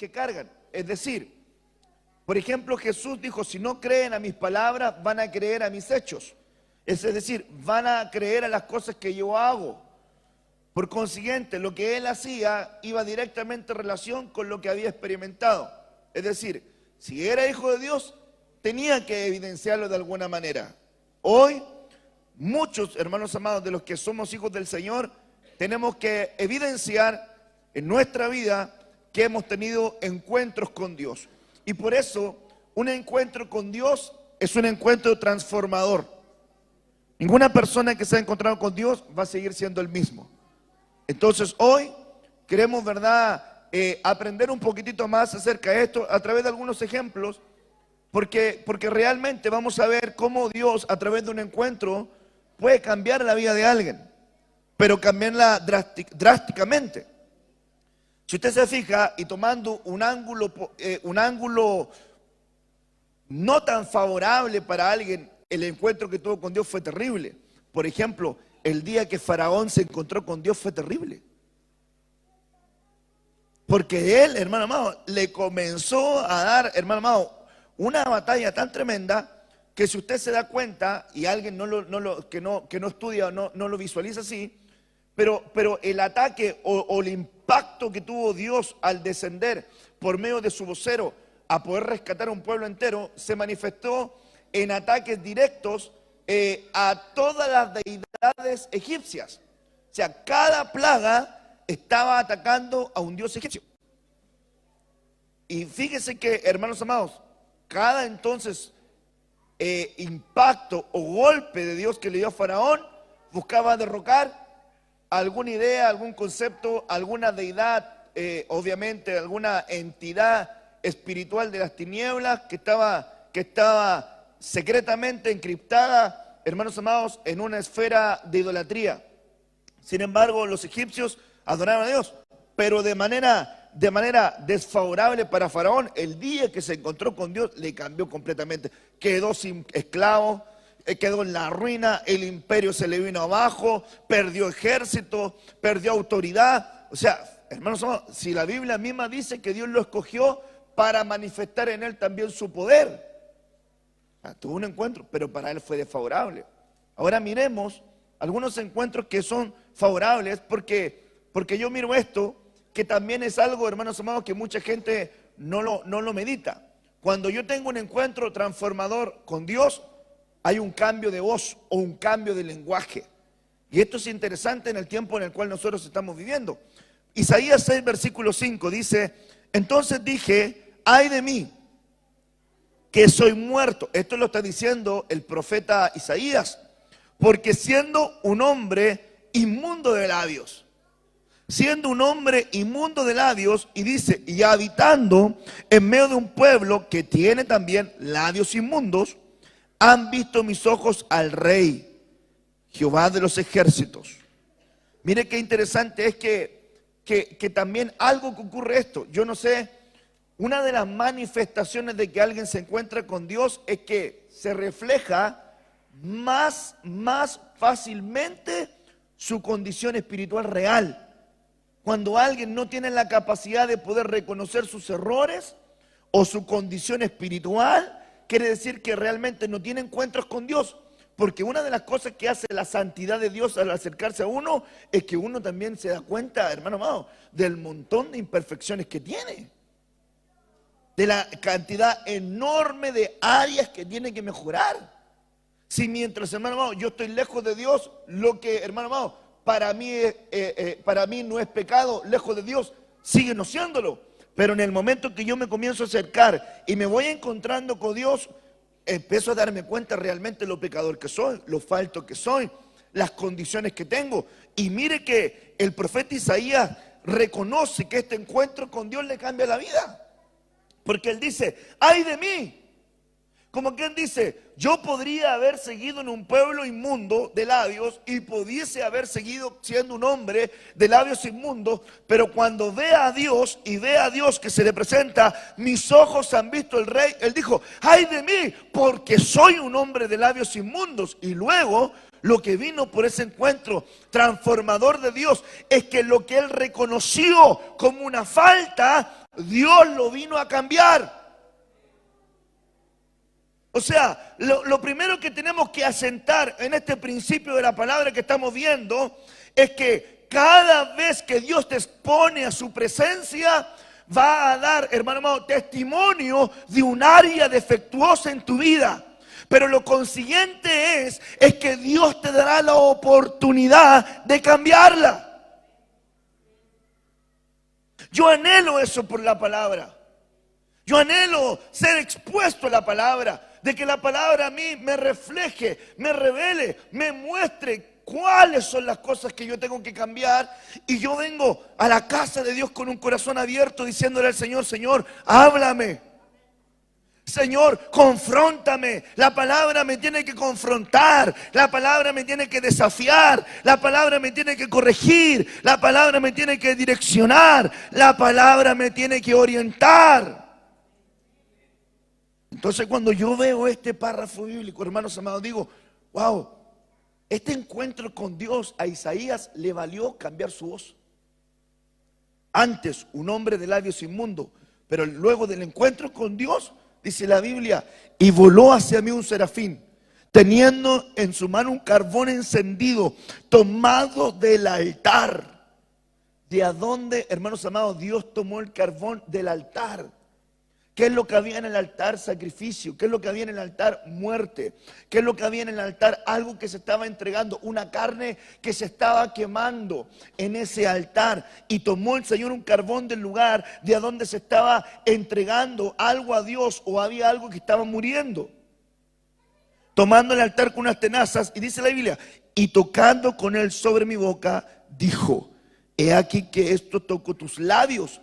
que cargan. Es decir, por ejemplo, Jesús dijo, si no creen a mis palabras, van a creer a mis hechos. Es decir, van a creer a las cosas que yo hago. Por consiguiente, lo que él hacía iba directamente en relación con lo que había experimentado. Es decir, si era hijo de Dios, tenía que evidenciarlo de alguna manera. Hoy, muchos hermanos amados de los que somos hijos del Señor, tenemos que evidenciar en nuestra vida que hemos tenido encuentros con Dios. Y por eso, un encuentro con Dios es un encuentro transformador. Ninguna persona que se ha encontrado con Dios va a seguir siendo el mismo. Entonces hoy queremos, ¿verdad?, aprender un poquitito más acerca de esto a través de algunos ejemplos, porque realmente vamos a ver cómo Dios a través de un encuentro puede cambiar la vida de alguien, pero cambiarla drásticamente. Si usted se fija y tomando un ángulo no tan favorable para alguien, el encuentro que tuvo con Dios fue terrible. Por ejemplo, el día que Faraón se encontró con Dios fue terrible. Porque él, hermano amado, le comenzó a dar, hermano amado, una batalla tan tremenda que si usted se da cuenta, y alguien que no estudia o no lo visualiza así, pero el ataque o el impacto que tuvo Dios al descender por medio de su vocero a poder rescatar a un pueblo entero, se manifestó en ataques directos a todas las deidades egipcias. O sea, cada plaga estaba atacando a un dios egipcio. Y fíjese que, hermanos amados, cada entonces impacto o golpe de Dios que le dio a Faraón buscaba derrocar alguna idea, algún concepto, alguna deidad, obviamente alguna entidad espiritual de las tinieblas que estaba secretamente encriptada, hermanos amados, en una esfera de idolatría. Sin embargo, los egipcios adoraban a Dios, pero de manera desfavorable para Faraón. El día que se encontró con Dios le cambió completamente. Quedó sin esclavos, quedó en la ruina, el imperio se le vino abajo, perdió ejército, perdió autoridad. O sea, hermanos amados, si la Biblia misma dice que Dios lo escogió para manifestar en él también su poder. Tuvo un encuentro, pero para él fue desfavorable. Ahora miremos algunos encuentros que son favorables, porque yo miro esto, que también es algo, hermanos amados, que mucha gente no lo medita. Cuando yo tengo un encuentro transformador con Dios, hay un cambio de voz o un cambio de lenguaje. Y esto es interesante en el tiempo en el cual nosotros estamos viviendo. Isaías 6, versículo 5 dice, entonces dije, ay de mí, que soy muerto. Esto lo está diciendo el profeta Isaías, porque siendo un hombre inmundo de labios, y dice, y habitando en medio de un pueblo que tiene también labios inmundos, han visto mis ojos al Rey, Jehová de los ejércitos. Mire qué interesante es que también algo que ocurre esto. Yo no sé, una de las manifestaciones de que alguien se encuentra con Dios es que se refleja más fácilmente su condición espiritual real. Cuando alguien no tiene la capacidad de poder reconocer sus errores o su condición espiritual, quiere decir que realmente no tiene encuentros con Dios. Porque una de las cosas que hace la santidad de Dios al acercarse a uno es que uno también se da cuenta, hermano amado, del montón de imperfecciones que tiene, de la cantidad enorme de áreas que tiene que mejorar. Si mientras, hermano amado, yo estoy lejos de Dios, lo que, hermano amado, para mí no es pecado, lejos de Dios, sigue no siéndolo. Pero en el momento que yo me comienzo a acercar y me voy encontrando con Dios, empiezo a darme cuenta realmente lo pecador que soy, lo falto que soy, las condiciones que tengo. Y mire que el profeta Isaías reconoce que este encuentro con Dios le cambia la vida. Porque él dice, ay de mí. Como quien dice, yo podría haber seguido en un pueblo inmundo de labios y pudiese haber seguido siendo un hombre de labios inmundos, pero cuando vea a Dios y vea a Dios que se le presenta, mis ojos han visto el Rey, él dijo, ay de mí, porque soy un hombre de labios inmundos. Y luego, lo que vino por ese encuentro transformador de Dios es que lo que él reconoció como una falta, Dios lo vino a cambiar. O sea, lo primero que tenemos que asentar en este principio de la palabra que estamos viendo es que cada vez que Dios te expone a su presencia, va a dar, hermano amado, testimonio de un área defectuosa en tu vida. Pero lo consiguiente es que Dios te dará la oportunidad de cambiarla. Yo anhelo eso por la palabra. Yo anhelo ser expuesto a la palabra, de que la palabra a mí me refleje, me revele, me muestre cuáles son las cosas que yo tengo que cambiar. Y yo vengo a la casa de Dios con un corazón abierto, diciéndole al Señor: Señor, háblame. Señor, confróntame. La palabra me tiene que confrontar. La palabra me tiene que desafiar. La palabra me tiene que corregir. La palabra me tiene que direccionar. La palabra me tiene que orientar. Entonces, cuando yo veo este párrafo bíblico, hermanos amados, digo: wow, este encuentro con Dios a Isaías le valió cambiar su voz. Antes, un hombre de labios inmundos, pero luego del encuentro con Dios, dice la Biblia: y voló hacia mí un serafín, teniendo en su mano un carbón encendido, tomado del altar. ¿De a dónde, hermanos amados, Dios tomó el carbón? Del altar. ¿Qué es lo que había en el altar? Sacrificio. ¿Qué es lo que había en el altar? Muerte. ¿Qué es lo que había en el altar? Algo que se estaba entregando, una carne que se estaba quemando en ese altar. Y tomó el Señor un carbón del lugar de a donde se estaba entregando algo a Dios, o había algo que estaba muriendo. Tomando el altar con unas tenazas, y dice la Biblia: y tocando con él sobre mi boca, dijo: he aquí que esto toco tus labios,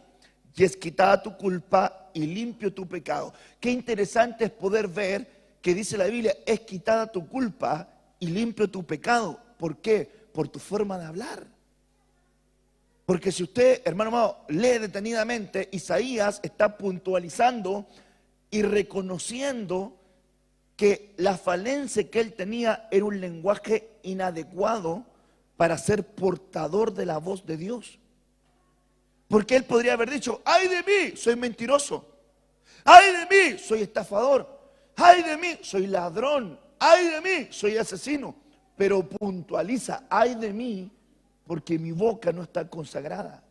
y es quitada tu culpa y limpio tu pecado. Qué interesante es poder ver que dice la Biblia: es quitada tu culpa y limpio tu pecado. ¿Por qué? Por tu forma de hablar. Porque si usted, hermano amado, lee detenidamente, Isaías está puntualizando y reconociendo que la falencia que él tenía era un lenguaje inadecuado para ser portador de la voz de Dios. Porque él podría haber dicho: ay de mí, soy mentiroso. Ay de mí, soy estafador. Ay de mí, soy ladrón. Ay de mí, soy asesino. Pero puntualiza: ay de mí, porque mi boca no está consagrada.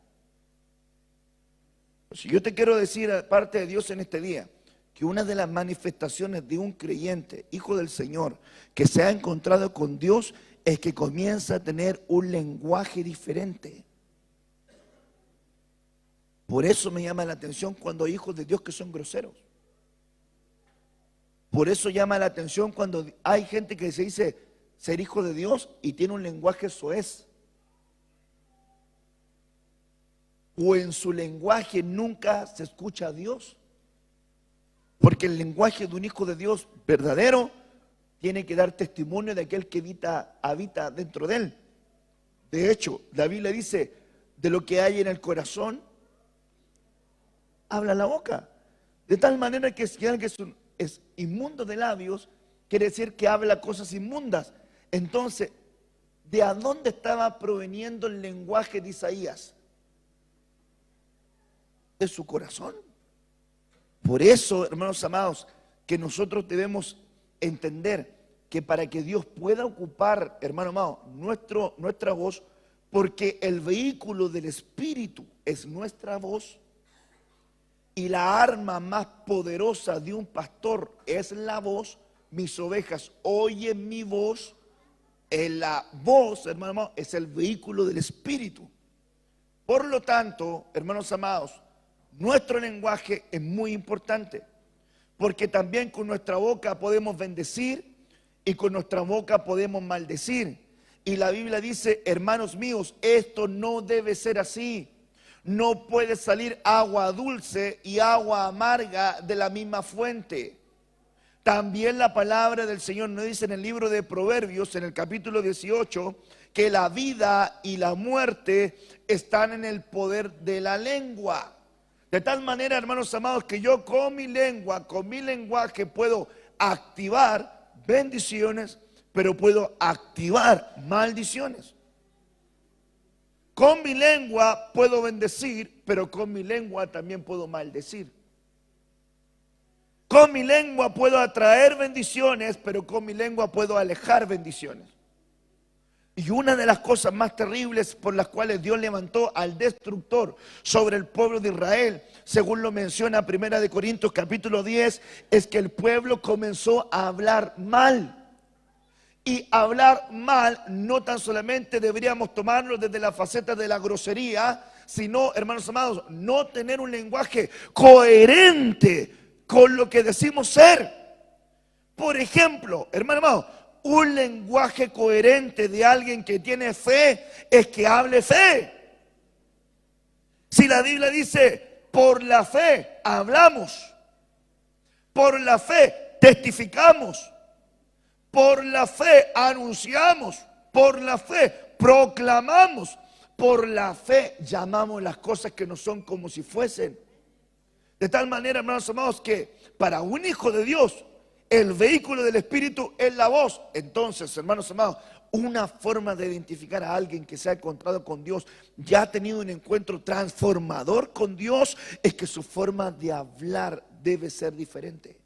Si yo te quiero decir, aparte de Dios en este día, que una de las manifestaciones de un creyente, hijo del Señor, que se ha encontrado con Dios, es que comienza a tener un lenguaje diferente. Por eso me llama la atención cuando hay hijos de Dios que son groseros. Por eso llama la atención cuando hay gente que se dice ser hijo de Dios y tiene un lenguaje soez. O en su lenguaje nunca se escucha a Dios. Porque el lenguaje de un hijo de Dios verdadero tiene que dar testimonio de aquel que habita dentro de él. De hecho, la Biblia dice: de lo que hay en el corazón habla la boca. De tal manera que si alguien es inmundo de labios, quiere decir que habla cosas inmundas. Entonces, ¿de a dónde estaba proveniendo el lenguaje de Isaías? De su corazón. Por eso, hermanos amados, que nosotros debemos entender que para que Dios pueda ocupar, hermano amado, nuestra voz, porque el vehículo del Espíritu es nuestra voz, y la arma más poderosa de un pastor es la voz. Mis ovejas oyen mi voz. La voz, hermano amado, es el vehículo del Espíritu. Por lo tanto, hermanos amados, nuestro lenguaje es muy importante, porque también con nuestra boca podemos bendecir y con nuestra boca podemos maldecir. Y la Biblia dice: hermanos míos, esto no debe ser así. No puede salir agua dulce y agua amarga de la misma fuente. También la palabra del Señor nos dice en el libro de Proverbios, en el capítulo 18, que la vida y la muerte están en el poder de la lengua. De tal manera, hermanos amados, que yo con mi lengua, con mi lenguaje, puedo activar bendiciones, pero puedo activar maldiciones. Con mi lengua puedo bendecir, pero con mi lengua también puedo maldecir. Con mi lengua puedo atraer bendiciones, pero con mi lengua puedo alejar bendiciones. Y una de las cosas más terribles por las cuales Dios levantó al destructor sobre el pueblo de Israel, según lo menciona 1 Corintios capítulo 10, es que el pueblo comenzó a hablar mal. Y hablar mal no tan solamente deberíamos tomarlo desde la faceta de la grosería, sino, hermanos amados, no tener un lenguaje coherente con lo que decimos ser. Por ejemplo, hermano amado, un lenguaje coherente de alguien que tiene fe es que hable fe. Si la Biblia dice, por la fe hablamos, por la fe testificamos, por la fe anunciamos, por la fe proclamamos, por la fe llamamos las cosas que no son como si fuesen. De tal manera, hermanos amados, que para un hijo de Dios, el vehículo del Espíritu es la voz. Entonces, hermanos amados, una forma de identificar a alguien que se ha encontrado con Dios, ya ha tenido un encuentro transformador con Dios, es que su forma de hablar debe ser diferente.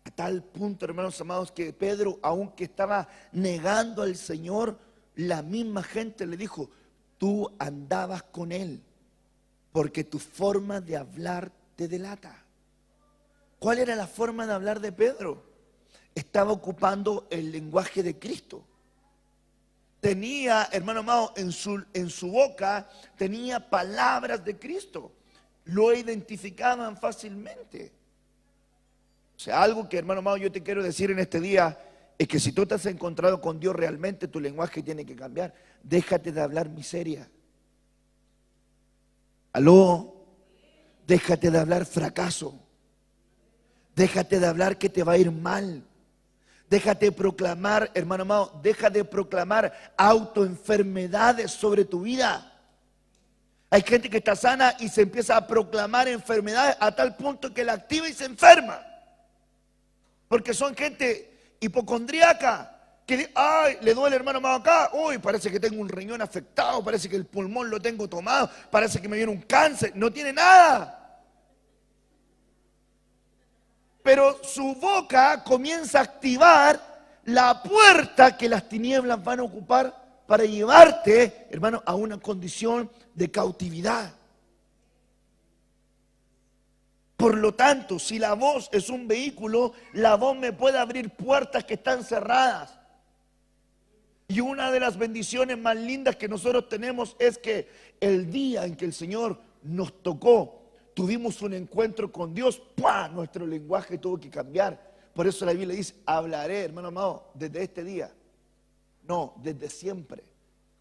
A tal punto, hermanos amados, que Pedro, aunque estaba negando al Señor, la misma gente le dijo, tú andabas con Él, porque tu forma de hablar te delata. ¿Cuál era la forma de hablar de Pedro? Estaba ocupando el lenguaje de Cristo. Tenía, hermano amado, en su boca tenía palabras de Cristo. Lo identificaban fácilmente. O sea, algo que, hermano amado, yo te quiero decir en este día es que si tú te has encontrado con Dios realmente, tu lenguaje tiene que cambiar. Déjate de hablar miseria. Aló, déjate de hablar fracaso. Déjate de hablar que te va a ir mal. Déjate de proclamar, hermano amado, deja de proclamar autoenfermedades sobre tu vida. Hay gente que está sana y se empieza a proclamar enfermedades a tal punto que la activa y se enferma. Porque son gente hipocondríaca. Que ay, le duele, hermano amado, acá. Uy, parece que tengo un riñón afectado. Parece que el pulmón lo tengo tomado. Parece que me viene un cáncer. No tiene nada. Pero su boca comienza a activar la puerta que las tinieblas van a ocupar para llevarte, hermano, a una condición de cautividad. Por lo tanto, si la voz es un vehículo, la voz me puede abrir puertas que están cerradas. Y una de las bendiciones más lindas que nosotros tenemos es que el día en que el Señor nos tocó, tuvimos un encuentro con Dios, ¡pua! Nuestro lenguaje tuvo que cambiar. Por eso la Biblia dice, hablaré, hermano amado, desde este día. No, desde siempre.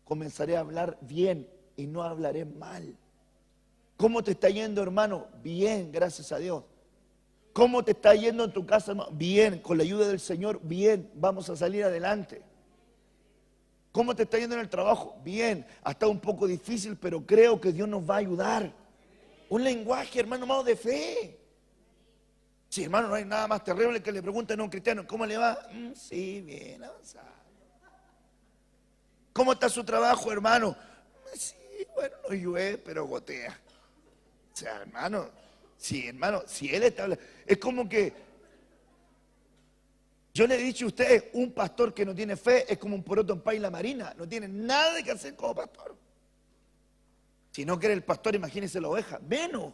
Comenzaré a hablar bien y no hablaré mal. ¿Cómo te está yendo, hermano? Bien, gracias a Dios. ¿Cómo te está yendo en tu casa, hermano? Bien, con la ayuda del Señor, bien, vamos a salir adelante. ¿Cómo te está yendo en el trabajo? Bien, ha estado un poco difícil, pero creo que Dios nos va a ayudar. Un lenguaje, hermano amado, de fe. Sí, hermano, no hay nada más terrible que le pregunten a un cristiano, ¿cómo le va? Sí, bien, avanzado. ¿Cómo está su trabajo, hermano? Sí, bueno, no llueve, pero gotea. O sea, hermano, si él está hablando, es como que, yo le he dicho a ustedes, un pastor que no tiene fe es como un poroto en paila marina, no tiene nada que hacer como pastor. Si no quiere el pastor, imagínese la oveja, menos.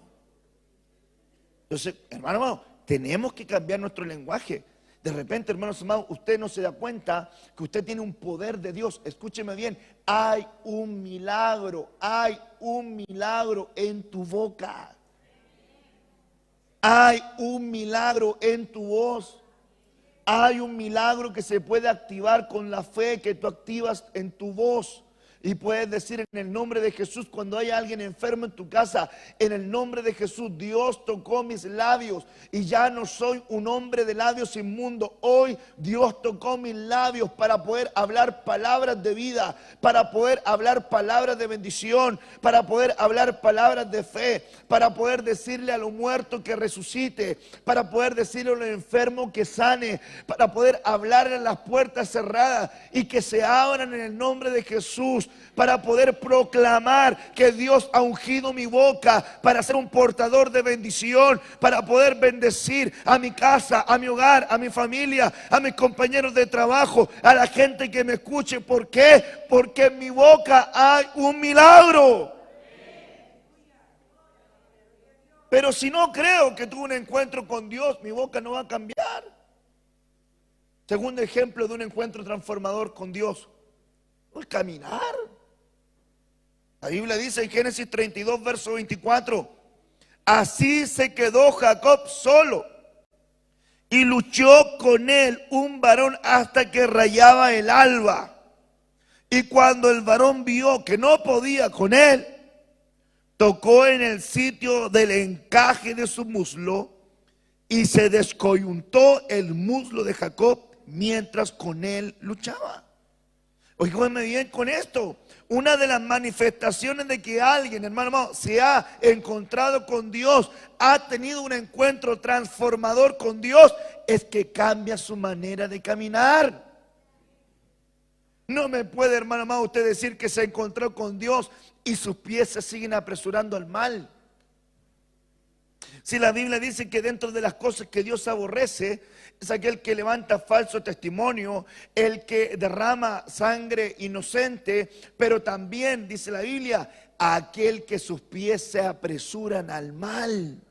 Entonces, hermano amado, tenemos que cambiar nuestro lenguaje. De repente, hermanos amados, usted no se da cuenta que usted tiene un poder de Dios. Escúcheme bien, hay un milagro en tu boca. Hay un milagro en tu voz. Hay un milagro que se puede activar con la fe que tú activas en tu voz. Y puedes decir en el nombre de Jesús, cuando hay alguien enfermo en tu casa, en el nombre de Jesús, Dios tocó mis labios y ya no soy un hombre de labios inmundos. Hoy Dios tocó mis labios para poder hablar palabras de vida, para poder hablar palabras de bendición, para poder hablar palabras de fe, para poder decirle a lo muerto que resucite, para poder decirle a lo enfermo que sane, para poder hablar en las puertas cerradas y que se abran en el nombre de Jesús. para poder proclamar que Dios ha ungido mi boca para ser un portador de bendición, para poder bendecir a mi casa, a mi hogar, a mi familia, a mis compañeros de trabajo, a la gente que me escuche. ¿Por qué? Porque en mi boca hay un milagro. Pero si no creo que tuve un encuentro con Dios, mi boca no va a cambiar. Segundo ejemplo de un encuentro transformador con Dios, el caminar. La Biblia dice en Génesis 32, verso 24, así se quedó Jacob solo y luchó con él un varón hasta que rayaba el alba. Y cuando el varón vio que no podía con él, tocó en el sitio del encaje de su muslo y se descoyuntó el muslo de Jacob mientras con él luchaba. Oígame bien con esto. Una de las manifestaciones de que alguien, hermano, se ha encontrado con Dios, ha tenido un encuentro transformador con Dios, es que cambia su manera de caminar. No me puede, hermano amado, usted decir que se encontró con Dios y sus pies se siguen apresurando al mal. Si la Biblia dice que dentro de las cosas que Dios aborrece es aquel que levanta falso testimonio, el que derrama sangre inocente, pero también dice la Biblia, aquel que sus pies se apresuran al mal.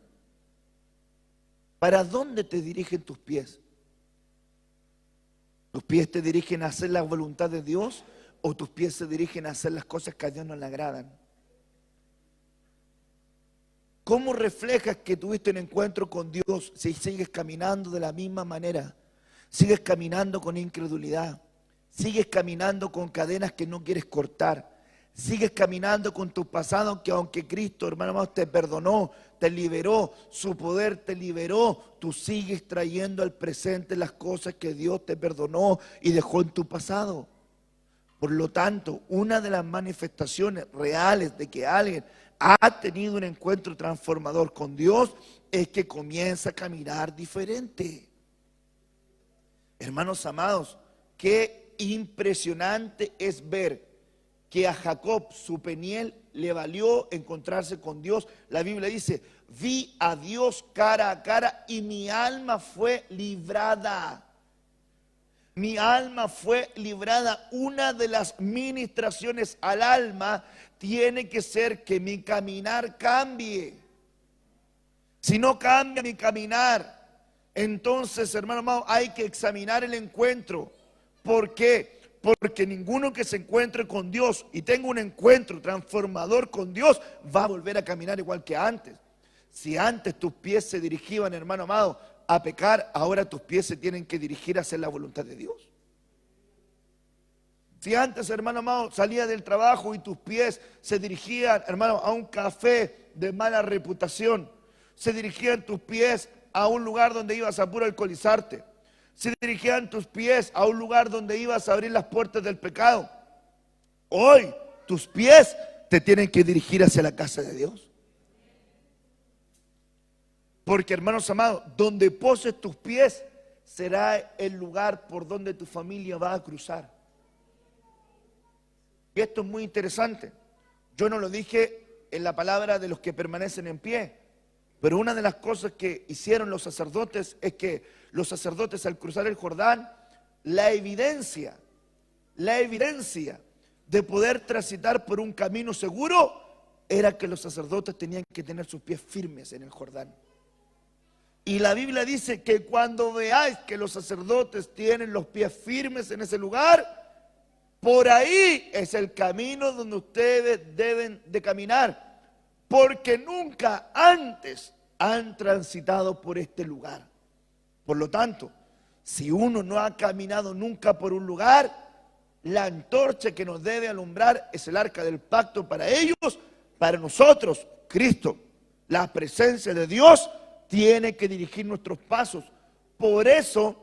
¿Para dónde te dirigen tus pies? ¿Tus pies te dirigen a hacer la voluntad de Dios o tus pies se dirigen a hacer las cosas que a Dios no le agradan? ¿Cómo reflejas que tuviste un encuentro con Dios si sigues caminando de la misma manera? Sigues caminando con incredulidad, sigues caminando con cadenas que no quieres cortar, sigues caminando con tu pasado que aunque Cristo, hermano, te perdonó, te liberó, su poder te liberó, tú sigues trayendo al presente las cosas que Dios te perdonó y dejó en tu pasado. Por lo tanto, una de las manifestaciones reales de que alguien ha tenido un encuentro transformador con Dios es que comienza a caminar diferente. Hermanos amados, qué impresionante es ver que a Jacob su peniel le valió encontrarse con Dios. La Biblia dice, vi a Dios cara a cara y mi alma fue librada. Mi alma fue librada. Una de las ministraciones al alma tiene que ser que mi caminar cambie. Si no cambia mi caminar, entonces, hermano amado, hay que examinar el encuentro. ¿Por qué? Porque ninguno que se encuentre con Dios y tenga un encuentro transformador con Dios va a volver a caminar igual que antes. Si antes tus pies se dirigían, hermano amado, a pecar, ahora tus pies se tienen que dirigir a hacer la voluntad de Dios. Si antes, hermano amado, salía del trabajo y tus pies se dirigían, hermano, a un café de mala reputación, se dirigían tus pies a un lugar donde ibas a puro alcoholizarte, se dirigían tus pies a un lugar donde ibas a abrir las puertas del pecado, hoy tus pies te tienen que dirigir hacia la casa de Dios. Porque, hermanos amados, donde poses tus pies será el lugar por donde tu familia va a cruzar. Y esto es muy interesante. Yo no lo dije en la palabra de los que permanecen en pie, pero una de las cosas que hicieron los sacerdotes es que los sacerdotes al cruzar el Jordán, la evidencia de poder transitar por un camino seguro era que los sacerdotes tenían que tener sus pies firmes en el Jordán. Y la Biblia dice que cuando veáis que los sacerdotes tienen los pies firmes en ese lugar, por ahí es el camino donde ustedes deben de caminar, porque nunca antes han transitado por este lugar. Por lo tanto, si uno no ha caminado nunca por un lugar, la antorcha que nos debe alumbrar es el arca del pacto para ellos, para nosotros, Cristo. La presencia de Dios tiene que dirigir nuestros pasos. Por eso,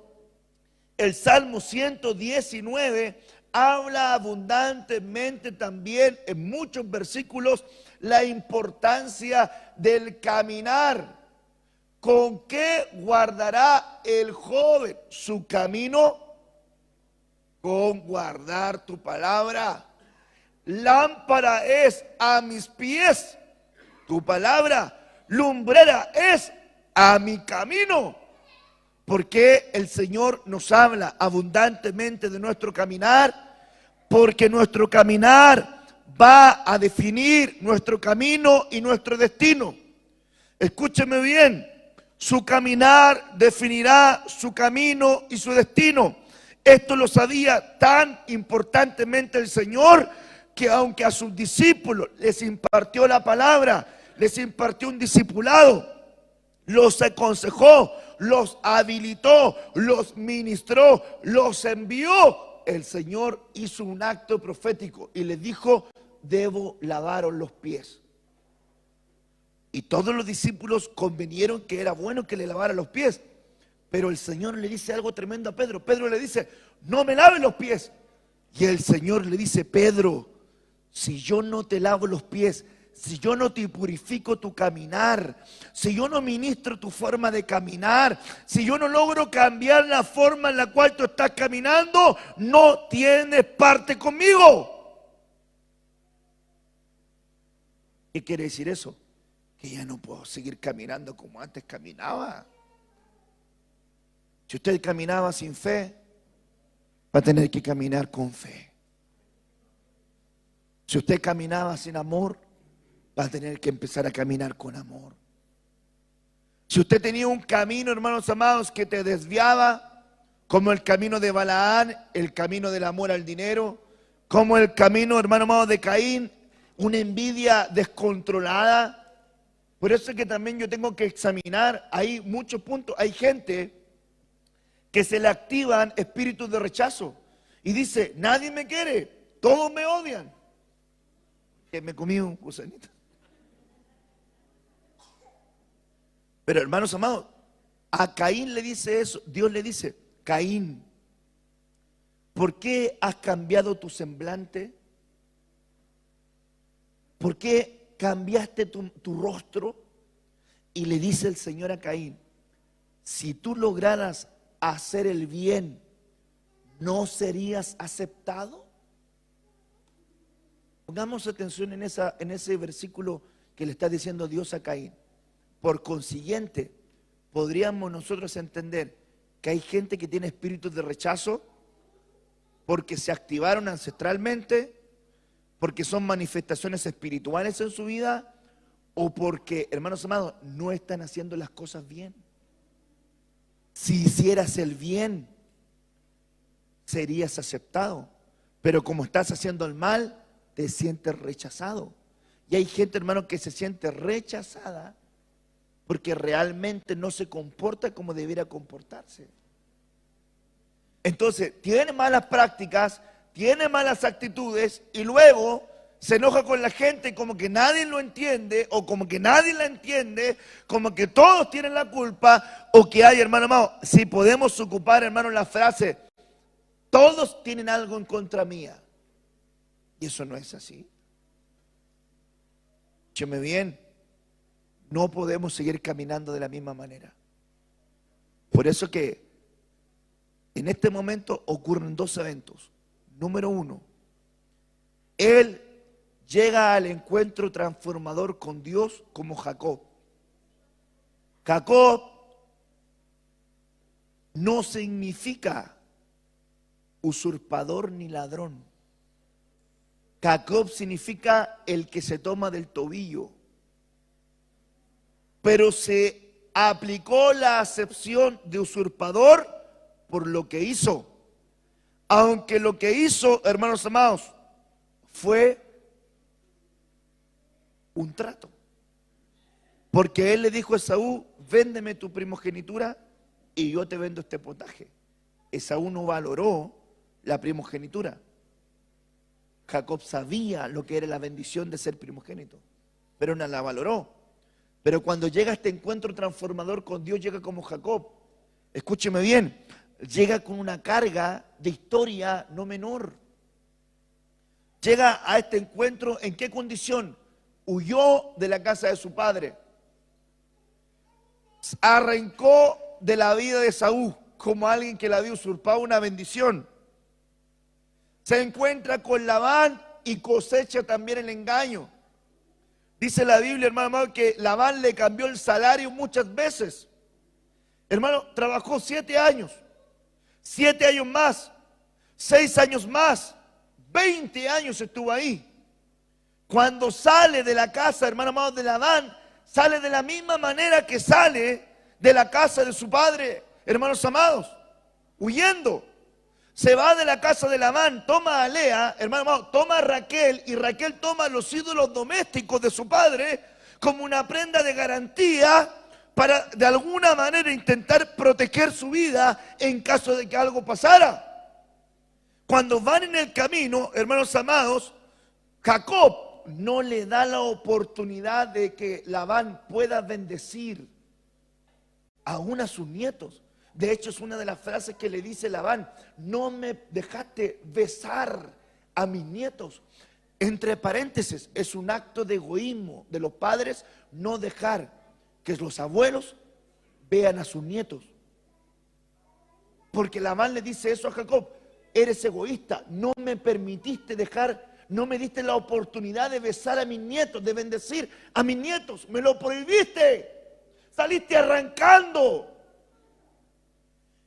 el Salmo 119 habla abundantemente también en muchos versículos la importancia del caminar. ¿Con qué guardará el joven su camino? Con guardar tu palabra. lámpara es a mis pies, tu palabra lumbrera es a mi camino. Porque el Señor nos habla abundantemente de nuestro caminar, porque nuestro caminar va a definir nuestro camino y nuestro destino. Escúcheme bien, su caminar definirá su camino y su destino. Esto lo sabía tan importantemente el Señor, que aunque a sus discípulos les impartió la palabra, les impartió un discipulado, los aconsejó, los habilitó, los ministró, los envió, el Señor hizo un acto profético y les dijo: debo lavaros los pies. Y todos los discípulos convinieron que era bueno que le lavara los pies. Pero el Señor le dice algo tremendo a Pedro. Pedro le dice: no me laves los pies. Y el Señor le dice: Pedro, si yo no te lavo los pies, si yo no te purifico tu caminar, si yo no ministro tu forma de caminar, si yo no logro cambiar la forma en la cual tú estás caminando, no tienes parte conmigo. ¿Qué quiere decir eso? Que ya no puedo seguir caminando como antes caminaba. Si usted caminaba sin fe, va a tener que caminar con fe. Si usted caminaba sin amor, va a tener que empezar a caminar con amor. Si usted tenía un camino, hermanos amados, que te desviaba, como el camino de Balaán, el camino del amor al dinero, como el camino, hermano amado, de Caín, una envidia descontrolada. Por eso es que también yo tengo que examinar, hay muchos puntos, hay gente que se le activan espíritus de rechazo y dice: nadie me quiere, todos me odian. Que me comí un gusanito. Pero hermanos amados, a Caín le dice eso, Dios le dice: Caín, ¿por qué has cambiado tu semblante? ¿Por qué cambiaste tu rostro? Y le dice el Señor a Caín: si tú lograras hacer el bien, ¿no serías aceptado? Pongamos atención en ese versículo que le está diciendo Dios a Caín. Por consiguiente, podríamos nosotros entender que hay gente que tiene espíritus de rechazo porque se activaron ancestralmente, porque son manifestaciones espirituales en su vida, o porque, hermanos amados, no están haciendo las cosas bien. Si hicieras el bien, serías aceptado, pero como estás haciendo el mal, te sientes rechazado. Y hay gente, hermano, que se siente rechazada porque realmente no se comporta como debiera comportarse. Entonces, tiene malas prácticas, tiene malas actitudes y luego se enoja con la gente como que nadie lo entiende o como que nadie la entiende, como que todos tienen la culpa, o que hay, hermano amado, si podemos ocupar, hermano, la frase: todos tienen algo en contra mía. Y eso no es así. Escúcheme bien, no podemos seguir caminando de la misma manera. Por eso que en este momento ocurren dos eventos. Número uno, él llega al encuentro transformador con Dios como Jacob. Jacob no significa usurpador ni ladrón. Jacob significa el que se toma del tobillo. Pero se aplicó la acepción de usurpador por lo que hizo. Aunque lo que hizo, hermanos amados, fue un trato. Porque él le dijo a Esaú: véndeme tu primogenitura y yo te vendo este potaje. Esaú no valoró la primogenitura. Jacob sabía lo que era la bendición de ser primogénito, pero no la valoró. Pero cuando llega a este encuentro transformador con Dios, llega como Jacob. Escúcheme bien, llega con una carga de historia no menor. Llega a este encuentro, ¿en qué condición? Huyó de la casa de su padre. Arrancó de la vida de Saúl como alguien que le había usurpado una bendición. Se encuentra con Labán y cosecha también el engaño. Dice la Biblia, hermano, que Labán le cambió el salario muchas veces. Hermano, trabajó 7 años, 7 años más, 6 años más, 20 años estuvo ahí. Cuando sale de la casa, hermano amado, de Labán, sale de la misma manera que sale de la casa de su padre, hermanos amados, huyendo. Se va de la casa de Labán, toma a Lea, hermano amado, toma a Raquel, y Raquel toma los ídolos domésticos de su padre como una prenda de garantía para de alguna manera intentar proteger su vida en caso de que algo pasara. Cuando van en el camino, hermanos amados, Jacob no le da la oportunidad de que Labán pueda bendecir aún a sus nietos. De hecho, es una de las frases que le dice Labán: no me dejaste besar a mis nietos. Entre paréntesis, es un acto de egoísmo de los padres no dejar que los abuelos vean a sus nietos. Porque Labán le dice eso a Jacob: eres egoísta, no me permitiste dejar, no me diste la oportunidad de besar a mis nietos, de bendecir a mis nietos, me lo prohibiste, saliste arrancando.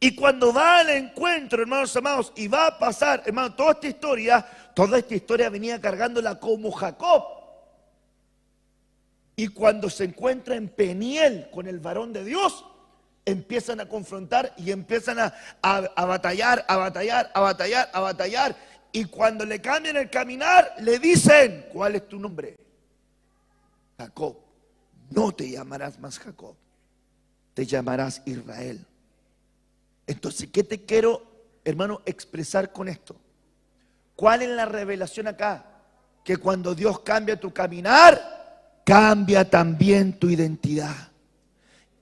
Y cuando va al encuentro, hermanos amados, y va a pasar, hermanos, toda esta historia venía cargándola como Jacob. Y cuando se encuentra en Peniel con el varón de Dios, empiezan a confrontar y empiezan a batallar, a batallar, a batallar, a batallar. Y cuando le cambian el caminar, le dicen: ¿cuál es tu nombre? Jacob. No te llamarás más Jacob, te llamarás Israel. Entonces, ¿qué te quiero, hermano, expresar con esto? ¿Cuál es la revelación acá? Que cuando Dios cambia tu caminar, cambia también tu identidad.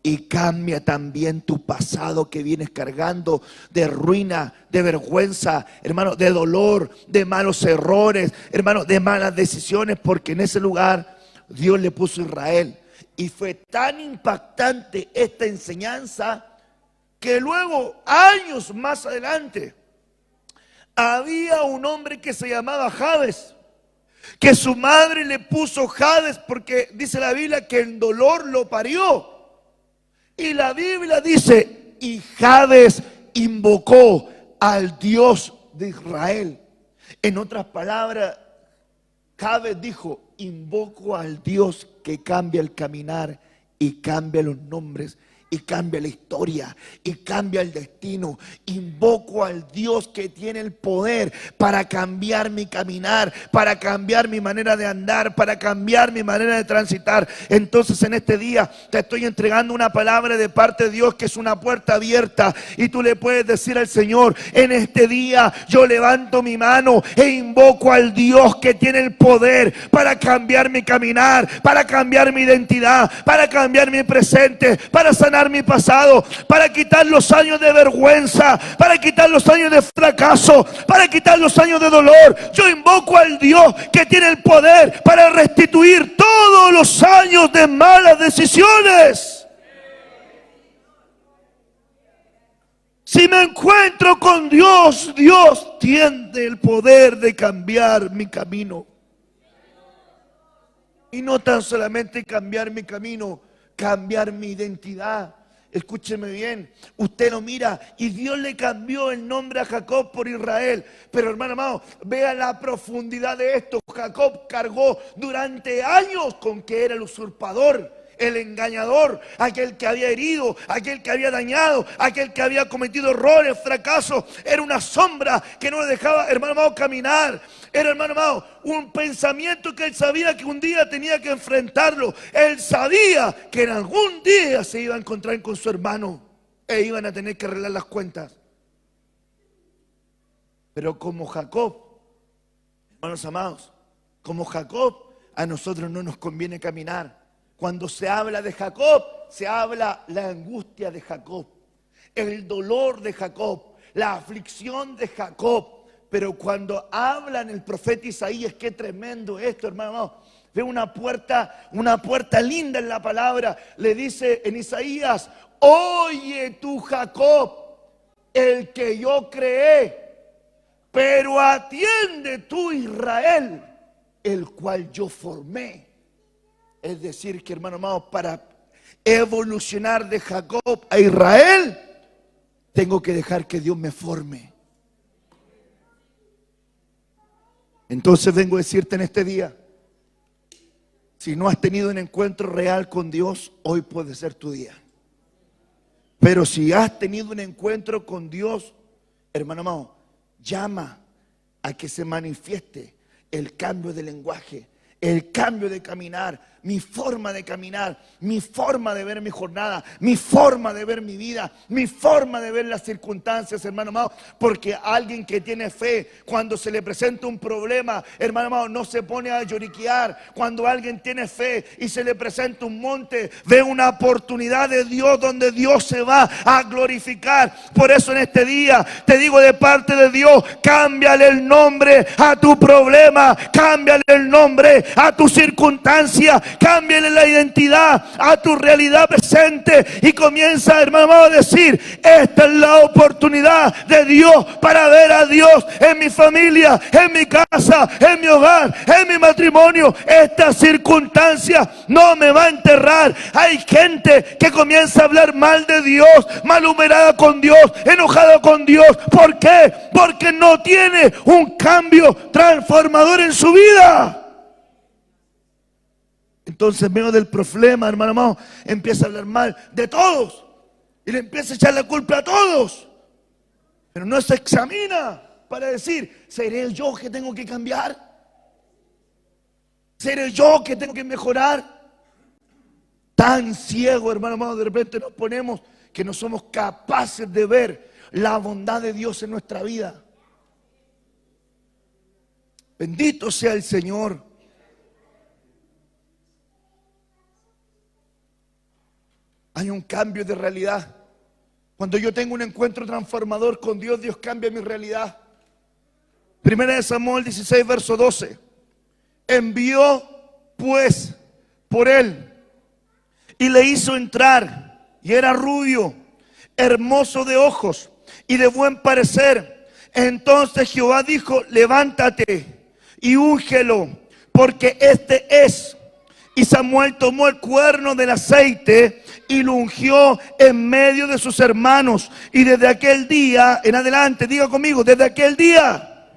Y cambia también tu pasado que vienes cargando de ruina, de vergüenza, hermano, de dolor, de malos errores, hermano, de malas decisiones, porque en ese lugar Dios le puso a Israel. Y fue tan impactante esta enseñanza que luego, años más adelante, había un hombre que se llamaba Jabes, que su madre le puso Jabes porque dice la Biblia que el dolor lo parió. Y la Biblia dice: y Jabes invocó al Dios de Israel. En otras palabras, Jabes dijo: invoco al Dios que cambia el caminar y cambia los nombres y cambia la historia y cambia el destino. Invoco al Dios que tiene el poder para cambiar mi caminar, para cambiar mi manera de andar, para cambiar mi manera de transitar. Entonces, en este día te estoy entregando una palabra de parte de Dios que es una puerta abierta, y tú le puedes decir al Señor: en este día yo levanto mi mano e invoco al Dios que tiene el poder para cambiar mi caminar, para cambiar mi identidad, para cambiar mi presente, para sanar mi pasado, para quitar los años de vergüenza, para quitar los años de fracaso, para quitar los años de dolor. Yo invoco al Dios que tiene el poder para restituir todos los años de malas decisiones. Si me encuentro con Dios, Dios tiene el poder de cambiar mi camino. Y no tan solamente cambiar mi camino, cambiar mi identidad. Escúcheme bien, usted lo mira y Dios le cambió el nombre a Jacob por Israel. Pero hermano amado, vea la profundidad de esto. Jacob cargó durante años con que era el usurpador, el engañador, aquel que había herido, aquel que había dañado, aquel que había cometido errores, fracasos. Era una sombra que no le dejaba, hermano amado, caminar. Era, hermano amado, un pensamiento que él sabía que un día tenía que enfrentarlo. Él sabía que en algún día se iba a encontrar con su hermano e iban a tener que arreglar las cuentas. Pero como Jacob, hermanos amados, como Jacob, a nosotros no nos conviene caminar. Cuando se habla de Jacob, se habla la angustia de Jacob, el dolor de Jacob, la aflicción de Jacob. Pero cuando hablan el profeta Isaías, qué tremendo esto, hermano. Ve una puerta linda en la palabra. Le dice en Isaías: oye tú, Jacob, el que yo creé, pero atiende tú, Israel, el cual yo formé. Es decir, que hermano amado, para evolucionar de Jacob a Israel, tengo que dejar que Dios me forme. Entonces vengo a decirte en este día, si no has tenido un encuentro real con Dios, hoy puede ser tu día. Pero si has tenido un encuentro con Dios, hermano amado, llama a que se manifieste el cambio de lenguaje, el cambio de caminar, mi forma de caminar, mi forma de ver mi jornada, mi forma de ver mi vida, mi forma de ver las circunstancias, hermano amado. Porque alguien que tiene fe, cuando se le presenta un problema, hermano amado, no se pone a lloriquear. Cuando alguien tiene fe y se le presenta un monte, ve una oportunidad de Dios donde Dios se va a glorificar. Por eso en este día te digo de parte de Dios, cámbiale el nombre a tu problema, cámbiale el nombre a tu circunstancia, cámbiale la identidad a tu realidad presente y comienza, hermano, a decir: esta es la oportunidad de Dios para ver a Dios en mi familia, en mi casa, en mi hogar, en mi matrimonio. Esta circunstancia no me va a enterrar. Hay gente que comienza a hablar mal de Dios, malhumorada con Dios, enojada con Dios. ¿Por qué? Porque no tiene un cambio transformador en su vida. Entonces, en medio del problema, hermano amado, empieza a hablar mal de todos y le empieza a echar la culpa a todos, pero no se examina para decir: ¿seré yo que tengo que cambiar? ¿Seré yo que tengo que mejorar? Tan ciego, hermano amado, de repente nos ponemos que no somos capaces de ver la bondad de Dios en nuestra vida. Bendito sea el Señor. Hay un cambio de realidad. Cuando yo tengo un encuentro transformador con Dios, Dios cambia mi realidad. Primera de Samuel 16, verso 12. Envió pues por él y le hizo entrar, y era rubio, hermoso de ojos y de buen parecer. Entonces Jehová dijo: levántate y úngelo, porque este es. Y Samuel tomó el cuerno del aceite y lo ungió en medio de sus hermanos. Y desde aquel día en adelante, diga conmigo, desde aquel día,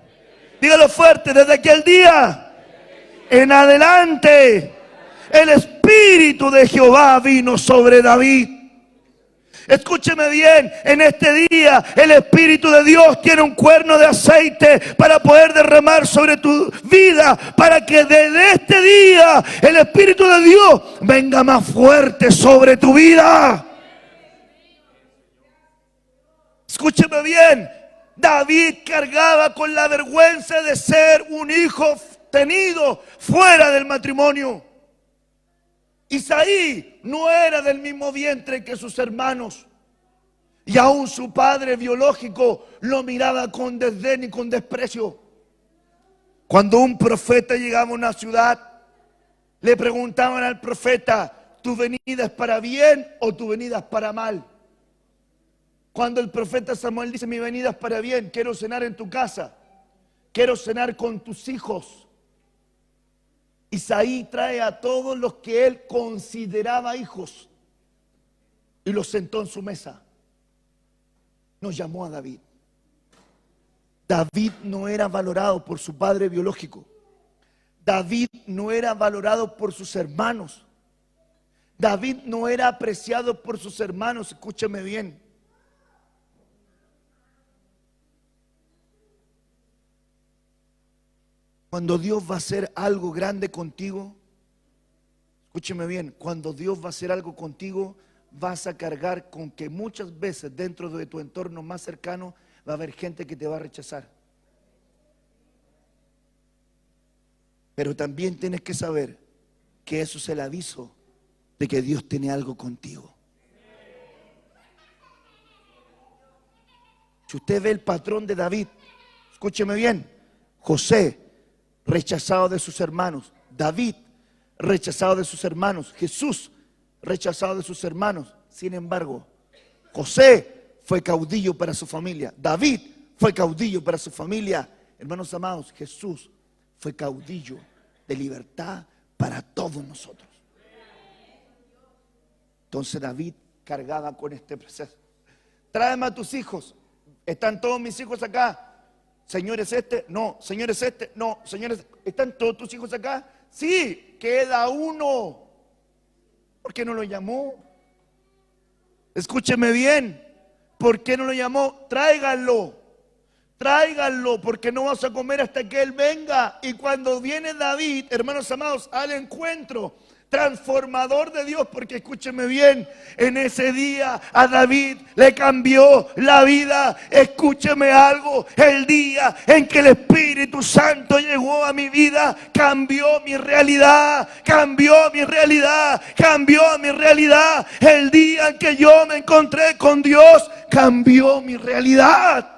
dígalo fuerte, desde aquel día en adelante, el Espíritu de Jehová vino sobre David. Escúcheme bien, en este día el Espíritu de Dios tiene un cuerno de aceite para poder derramar sobre tu vida, para que desde este día el Espíritu de Dios venga más fuerte sobre tu vida. Escúcheme bien, David cargaba con la vergüenza de ser un hijo tenido fuera del matrimonio. Isaí no era del mismo vientre que sus hermanos, y aún su padre biológico lo miraba con desdén y con desprecio. Cuando un profeta llegaba a una ciudad, le preguntaban al profeta: ¿tu venida es para bien o tu venida es para mal? Cuando el profeta Samuel dice: mi venida es para bien, quiero cenar en tu casa, quiero cenar con tus hijos, Isaí trae a todos los que él consideraba hijos y los sentó en su mesa. Nos llamó a David. David no era valorado por su padre biológico. David no era valorado por sus hermanos. David no era apreciado por sus hermanos. Escúchame bien. Cuando Dios va a hacer algo grande contigo, escúcheme bien, cuando Dios va a hacer algo contigo, vas a cargar con que muchas veces dentro de tu entorno más cercano va a haber gente que te va a rechazar. Pero también tienes que saber que eso es el aviso de que Dios tiene algo contigo. Si usted ve el patrón de David, escúcheme bien: José, rechazado de sus hermanos; David, rechazado de sus hermanos; Jesús, rechazado de sus hermanos. Sin embargo, José fue caudillo para su familia, David fue caudillo para su familia. Hermanos amados, Jesús fue caudillo de libertad para todos nosotros. Entonces David cargaba con este proceso. Tráeme a tus hijos. ¿Están todos mis hijos acá? Señores este, no. Señores este, no. Señores, ¿están todos tus hijos acá? Sí, queda uno. ¿Por qué no lo llamó? Escúcheme bien. ¿Por qué no lo llamó? Tráiganlo. Tráiganlo, porque no vas a comer hasta que Él venga. Y cuando viene David, hermanos amados, al encuentro transformador de Dios, porque escúcheme bien, en ese día a David le cambió la vida. Escúcheme algo, el día en que el Espíritu Santo llegó a mi vida, cambió mi realidad, cambió mi realidad, cambió mi realidad. El día en que yo me encontré con Dios, cambió mi realidad.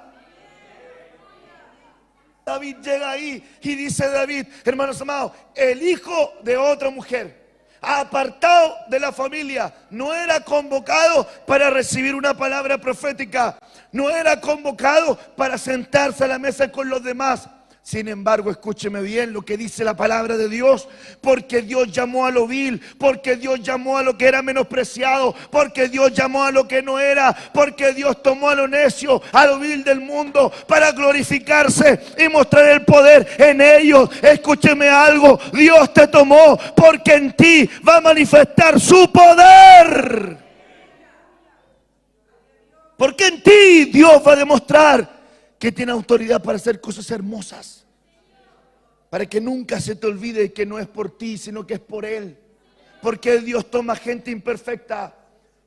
David llega ahí y dice David, hermanos amados, el hijo de otra mujer, apartado de la familia, no era convocado para recibir una palabra profética, no era convocado para sentarse a la mesa con los demás. Sin embargo, escúcheme bien lo que dice la palabra de Dios, porque Dios llamó a lo vil, porque Dios llamó a lo que era menospreciado, porque Dios llamó a lo que no era, porque Dios tomó a lo necio, a lo vil del mundo para glorificarse y mostrar el poder en ellos. Escúcheme algo, Dios te tomó porque en ti va a manifestar su poder. Porque en ti Dios va a demostrar que tiene autoridad para hacer cosas hermosas. Para que nunca se te olvide que no es por ti, sino que es por Él. Porque Dios toma gente imperfecta.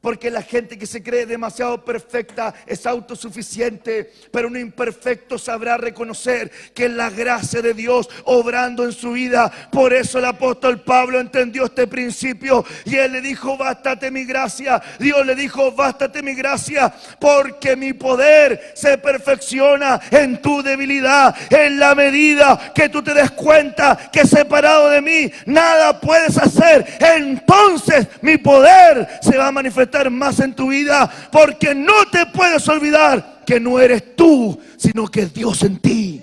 Porque la gente que se cree demasiado perfecta es autosuficiente, pero un imperfecto sabrá reconocer que es la gracia de Dios obrando en su vida. Por eso el apóstol Pablo entendió este principio y él le dijo, bástate mi gracia. Dios le dijo, bástate mi gracia, porque mi poder se perfecciona en tu debilidad. En la medida que tú te des cuenta que separado de mí nada puedes hacer, entonces mi poder se va a manifestar más en tu vida, porque no te puedes olvidar que no eres tú, sino que es Dios en ti.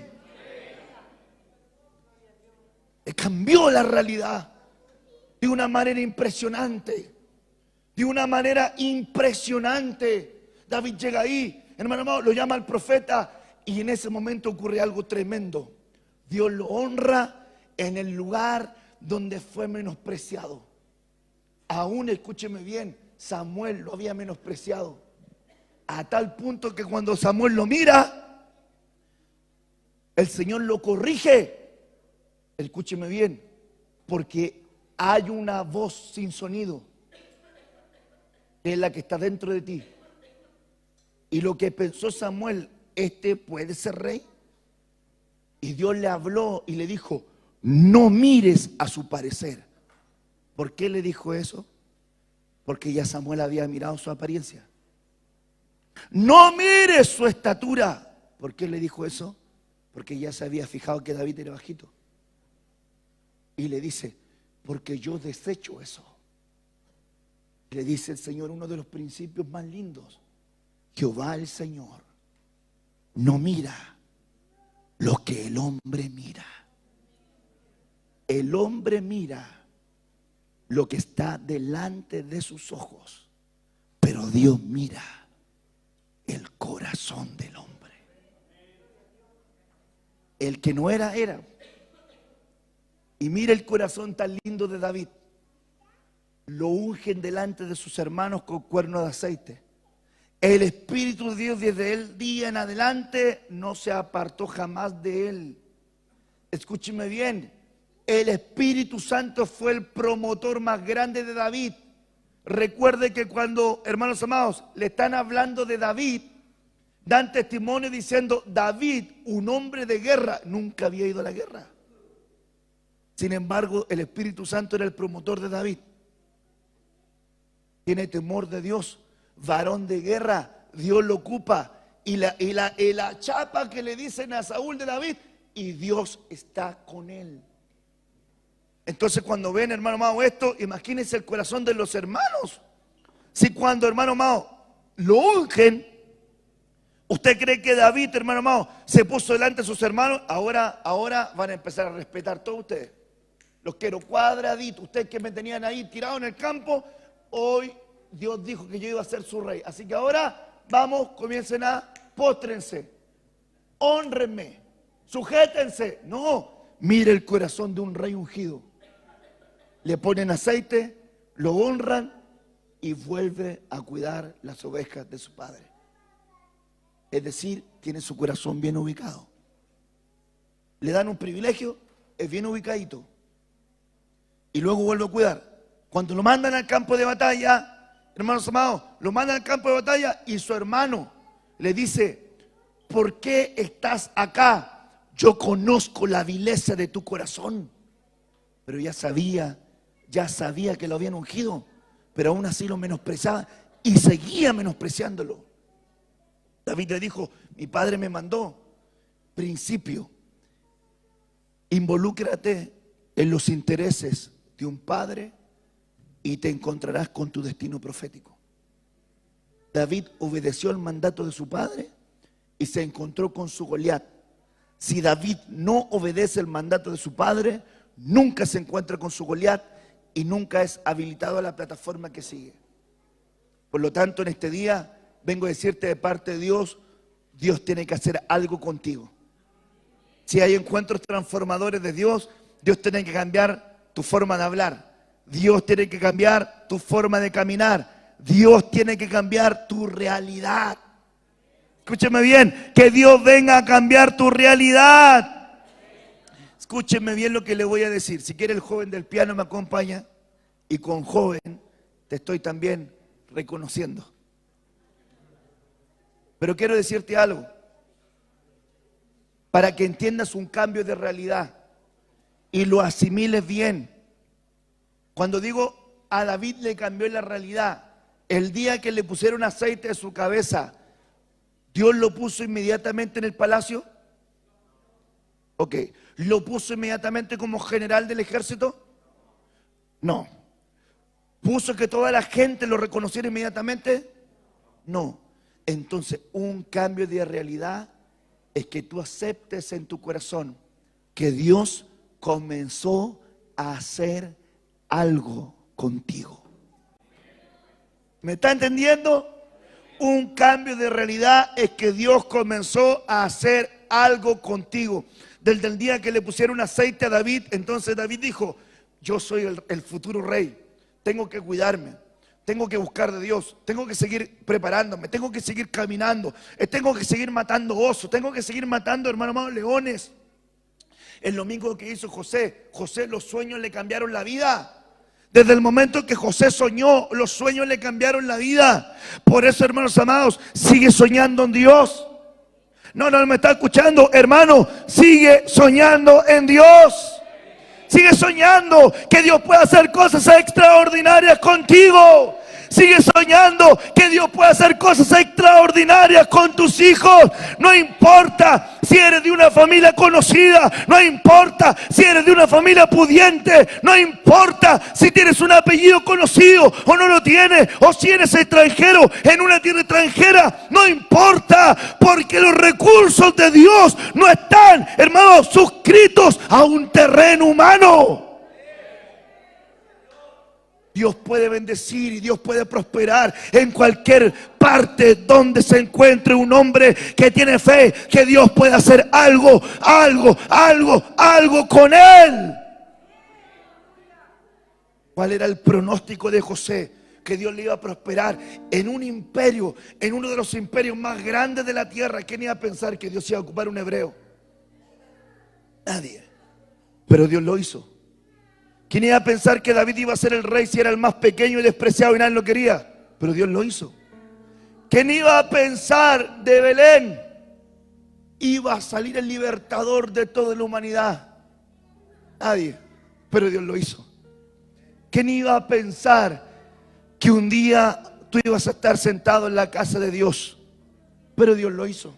Cambió la realidad de una manera impresionante, de una manera impresionante. David llega ahí, hermano amado, lo llama al profeta y en ese momento ocurre algo tremendo. Dios lo honra en el lugar donde fue menospreciado. Aún, escúcheme bien, Samuel lo había menospreciado a tal punto que cuando Samuel lo mira, el Señor lo corrige. Escúcheme bien, porque hay una voz sin sonido, que es la que está dentro de ti. Y lo que pensó Samuel, este puede ser rey. Y Dios le habló y le dijo, no mires a su parecer. ¿Por qué le dijo eso? Porque ya Samuel había mirado su apariencia. No mires su estatura. ¿Por qué le dijo eso? Porque ya se había fijado que David era bajito. Y le dice, porque yo desecho eso. Le dice el Señor uno de los principios más lindos. Jehová el Señor no mira lo que el hombre mira. El hombre mira lo que está delante de sus ojos, pero Dios mira el corazón del hombre. El que no era, era. Y mira el corazón tan lindo de David. Lo ungen delante de sus hermanos con cuerno de aceite. El Espíritu de Dios desde el día en adelante no se apartó jamás de él. Escúcheme bien. El Espíritu Santo fue el promotor más grande de David. Recuerde que cuando, hermanos amados, le están hablando de David, dan testimonio diciendo, David, un hombre de guerra, nunca había ido a la guerra. Sin embargo, el Espíritu Santo era el promotor de David. Tiene temor de Dios, varón de guerra, Dios lo ocupa. Y la chapa que le dicen a Saúl de David, y Dios está con él. Entonces cuando ven, hermano amado, esto, imagínense el corazón de los hermanos. Si cuando, hermano amado, lo ungen, ¿usted cree que David, hermano amado, se puso delante de sus hermanos? Ahora van a empezar a respetar todos ustedes. Los quiero cuadraditos. Ustedes que me tenían ahí tirado en el campo, hoy Dios dijo que yo iba a ser su rey. Así que ahora vamos, comiencen a póstrense, hónrenme, sujétense. No, mire el corazón de un rey ungido. Le ponen aceite, lo honran y vuelve a cuidar las ovejas de su padre. Es decir, tiene su corazón bien ubicado. Le dan un privilegio, es bien ubicadito. Y luego vuelve a cuidar. Cuando lo mandan al campo de batalla, hermanos amados, lo mandan al campo de batalla y su hermano le dice: ¿por qué estás acá? Yo conozco la vileza de tu corazón. Pero ya sabía que lo habían ungido, pero aún así lo menospreciaba y seguía menospreciándolo. David le dijo: mi padre me mandó. Principio: involúcrate en los intereses de un padre y te encontrarás con tu destino profético. David obedeció el mandato de su padre y se encontró con su Goliat. Si David no obedece el mandato de su padre, nunca se encuentra con su Goliat y nunca es habilitado a la plataforma que sigue. Por lo tanto, en este día vengo a decirte de parte de Dios: Dios tiene que hacer algo contigo. Si hay encuentros transformadores de Dios, Dios tiene que cambiar tu forma de hablar. Dios tiene que cambiar tu forma de caminar. Dios tiene que cambiar tu realidad. Escúcheme bien, que Dios venga a cambiar tu realidad. Escúcheme bien lo que le voy a decir. Si quiere, el joven del piano me acompaña. Y con joven te estoy también reconociendo. Pero quiero decirte algo, para que entiendas un cambio de realidad y lo asimiles bien. Cuando digo a David le cambió la realidad, el día que le pusieron aceite a su cabeza, ¿Dios lo puso inmediatamente en el palacio? Ok. ¿Lo puso inmediatamente como general del ejército? No. ¿Puso que toda la gente lo reconociera inmediatamente? No. Entonces, un cambio de realidad es que tú aceptes en tu corazón que Dios comenzó a hacer algo contigo. ¿Me está entendiendo? Un cambio de realidad es que Dios comenzó a hacer algo contigo. Desde el día que le pusieron aceite a David, entonces David dijo: yo soy el futuro rey, tengo que cuidarme, tengo que buscar de Dios, tengo que seguir preparándome, tengo que seguir caminando, tengo que seguir matando osos, tengo que seguir matando, hermano amado, leones. Es lo mismo que hizo José. José, los sueños le cambiaron la vida. Desde el momento que José soñó, los sueños le cambiaron la vida. Por eso, hermanos amados, sigue soñando en Dios. No me está escuchando, hermano. Sigue soñando en Dios. Sigue soñando que Dios puede hacer cosas extraordinarias contigo. Sigue soñando que Dios puede hacer cosas extraordinarias con tus hijos. No importa si eres de una familia conocida, no importa si eres de una familia pudiente, no importa si tienes un apellido conocido o no lo tienes, o si eres extranjero en una tierra extranjera, no importa, porque los recursos de Dios no están, hermanos, suscritos a un terreno humano. Dios puede bendecir y Dios puede prosperar en cualquier parte donde se encuentre un hombre que tiene fe, que Dios puede hacer algo con él. ¿Cuál era el pronóstico de José? Que Dios le iba a prosperar en un imperio, en uno de los imperios más grandes de la tierra. ¿Quién iba a pensar que Dios iba a ocupar un hebreo? Nadie. Pero Dios lo hizo. ¿Quién iba a pensar que David iba a ser el rey si era el más pequeño y despreciado y nadie lo quería? Pero Dios lo hizo. ¿Quién iba a pensar de Belén iba a salir el libertador de toda la humanidad? Nadie. Pero Dios lo hizo. ¿Quién iba a pensar que un día tú ibas a estar sentado en la casa de Dios? Pero Dios lo hizo.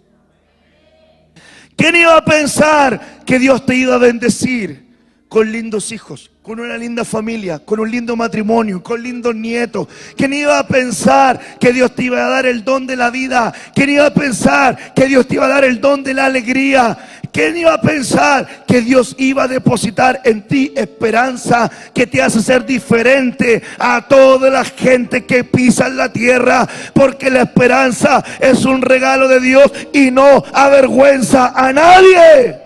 ¿Quién iba a pensar que Dios te iba a bendecir? con lindos hijos, con una linda familia, con un lindo matrimonio, con lindos nietos. ¿Quién iba a pensar que Dios te iba a dar el don de la vida? ¿Quién iba a pensar que Dios te iba a dar el don de la alegría? ¿Quién iba a pensar que Dios iba a depositar en ti esperanza que te hace ser diferente a toda la gente que pisa en la tierra? Porque la esperanza es un regalo de Dios y no avergüenza a nadie.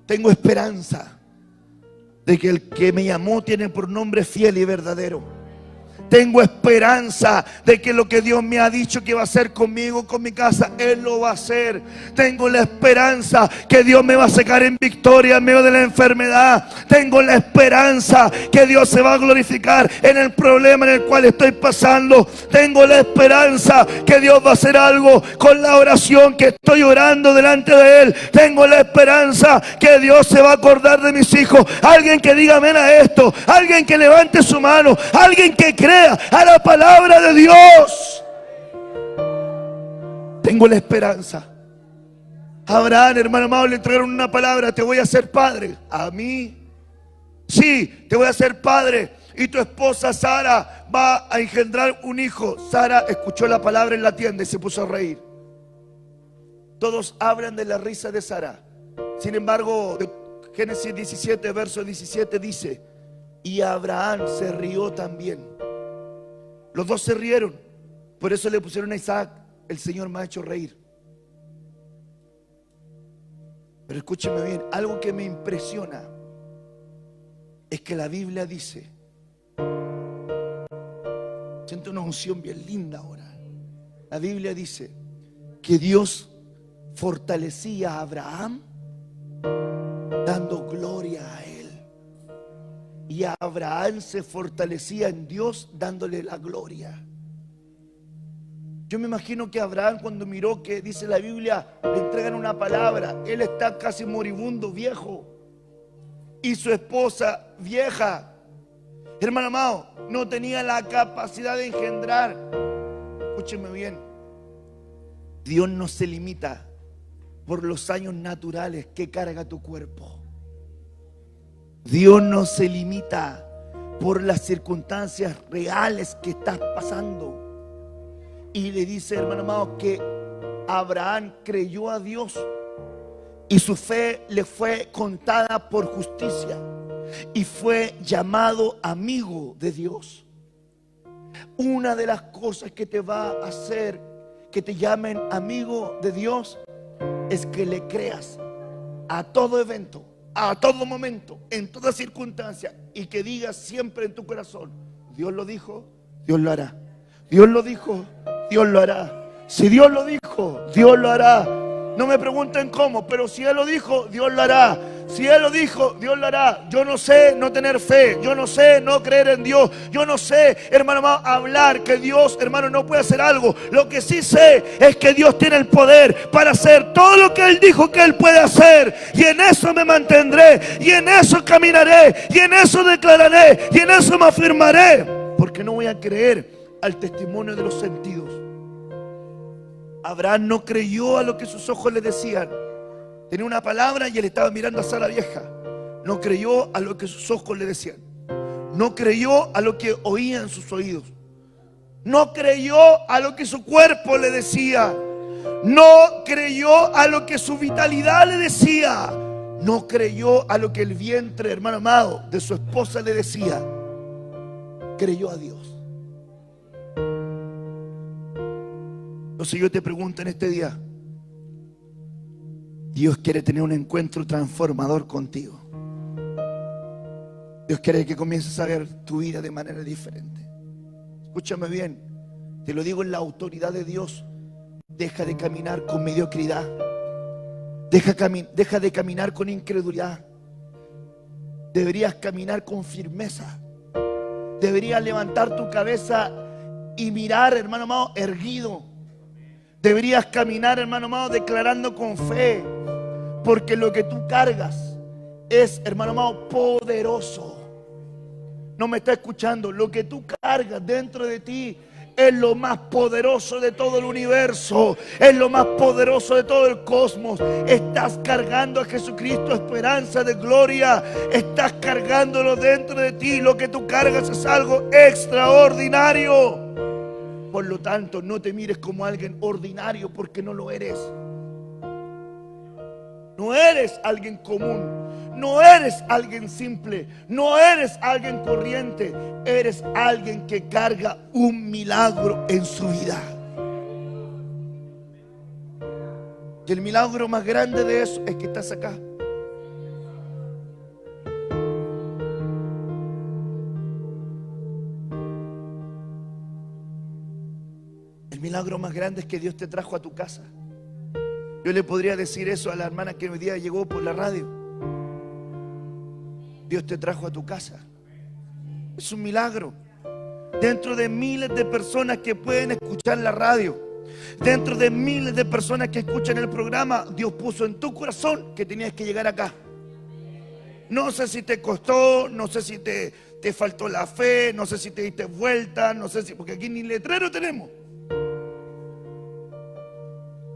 Tengo esperanza de que el que me llamó tiene por nombre fiel y verdadero. Tengo esperanza de que lo que Dios me ha dicho que va a hacer conmigo, con mi casa, Él lo va a hacer. Tengo la esperanza que Dios me va a sacar en victoria en medio de la enfermedad. Tengo la esperanza que Dios se va a glorificar en el problema en el cual estoy pasando. Tengo la esperanza que Dios va a hacer algo con la oración que estoy orando delante de Él. Tengo la esperanza que Dios se va a acordar de mis hijos. Alguien que diga amén a esto. Alguien que levante su mano. Alguien que crea a la palabra de Dios. Tengo la esperanza. A Abraham, hermano amado, le entregaron una palabra: te voy a hacer padre. A mí, sí, te voy a hacer padre. Y tu esposa Sara va a engendrar un hijo. Sara escuchó la palabra en la tienda y se puso a reír. Todos hablan de la risa de Sara. Sin embargo, Génesis 17, verso 17 dice: y Abraham se rió también. Los dos se rieron. Por eso le pusieron a Isaac: el Señor me ha hecho reír. Pero escúcheme bien, algo que me impresiona es que la Biblia dice, siento una unción bien linda ahora. La Biblia dice que Dios fortalecía a Abraham dando gloria a él. Y Abraham se fortalecía en Dios dándole la gloria. Yo me imagino que Abraham, cuando miró que dice la Biblia, le entregan una palabra. Él está casi moribundo, viejo, y su esposa vieja. Hermano amado, no tenía la capacidad de engendrar. Escúcheme bien, Dios no se limita por los años naturales que carga tu cuerpo. Dios no se limita por las circunstancias reales que estás pasando. Y le dice, hermano amado, que Abraham creyó a Dios y su fe le fue contada por justicia y fue llamado amigo de Dios. Una de las cosas que te va a hacer que te llamen amigo de Dios es que le creas a todo evento, a todo momento, en toda circunstancia, y que digas siempre en tu corazón: Dios lo dijo, Dios lo hará. Dios lo dijo, Dios lo hará. Si Dios lo dijo, Dios lo hará. No me pregunten cómo, pero si Él lo dijo, Dios lo hará. Si Él lo dijo, Dios lo hará. Yo no sé no tener fe. Yo no sé no creer en Dios. Yo no sé, hermano amado, hablar que Dios, hermano, no puede hacer algo. Lo que sí sé es que Dios tiene el poder para hacer todo lo que Él dijo que Él puede hacer. Y en eso me mantendré. Y en eso caminaré. Y en eso declararé. Y en eso me afirmaré. Porque no voy a creer al testimonio de los sentidos. Abraham no creyó a lo que sus ojos le decían. Tenía una palabra y él estaba mirando a Sara vieja. No creyó a lo que sus ojos le decían. No creyó a lo que oía en sus oídos. No creyó a lo que su cuerpo le decía. No creyó a lo que su vitalidad le decía. No creyó a lo que el vientre, hermano amado, de su esposa le decía. Creyó a Dios. Entonces yo te pregunto en este día: Dios quiere tener un encuentro transformador contigo. Dios quiere que comiences a ver tu vida de manera diferente. Escúchame bien, te lo digo en la autoridad de Dios. Deja de caminar con mediocridad. Deja de caminar con incredulidad. Deberías caminar con firmeza. Deberías levantar tu cabeza y mirar, hermano amado, erguido. Deberías caminar, hermano amado, declarando con fe. Porque lo que tú cargas es, hermano amado, poderoso. No me está escuchando. Lo que tú cargas dentro de ti es lo más poderoso de todo el universo, es lo más poderoso de todo el cosmos. Estás cargando a Jesucristo, esperanza de gloria. Estás cargándolo dentro de ti. Lo que tú cargas es algo extraordinario. Por lo tanto, no te mires como alguien ordinario, porque no lo eres. No eres alguien común. No eres alguien simple, no eres alguien corriente, eres alguien que carga un milagro en su vida. Y el milagro más grande de eso es que estás acá. El milagro más grande es que Dios te trajo a tu casa. Yo le podría decir eso a la hermana que hoy día llegó por la radio. Dios te trajo a tu casa. Es un milagro. Dentro de miles de personas que pueden escuchar la radio, dentro de miles de personas que escuchan el programa, Dios puso en tu corazón que tenías que llegar acá. No sé si te costó, no sé si te faltó la fe, no sé si te diste vuelta, no sé si, porque aquí ni letrero tenemos.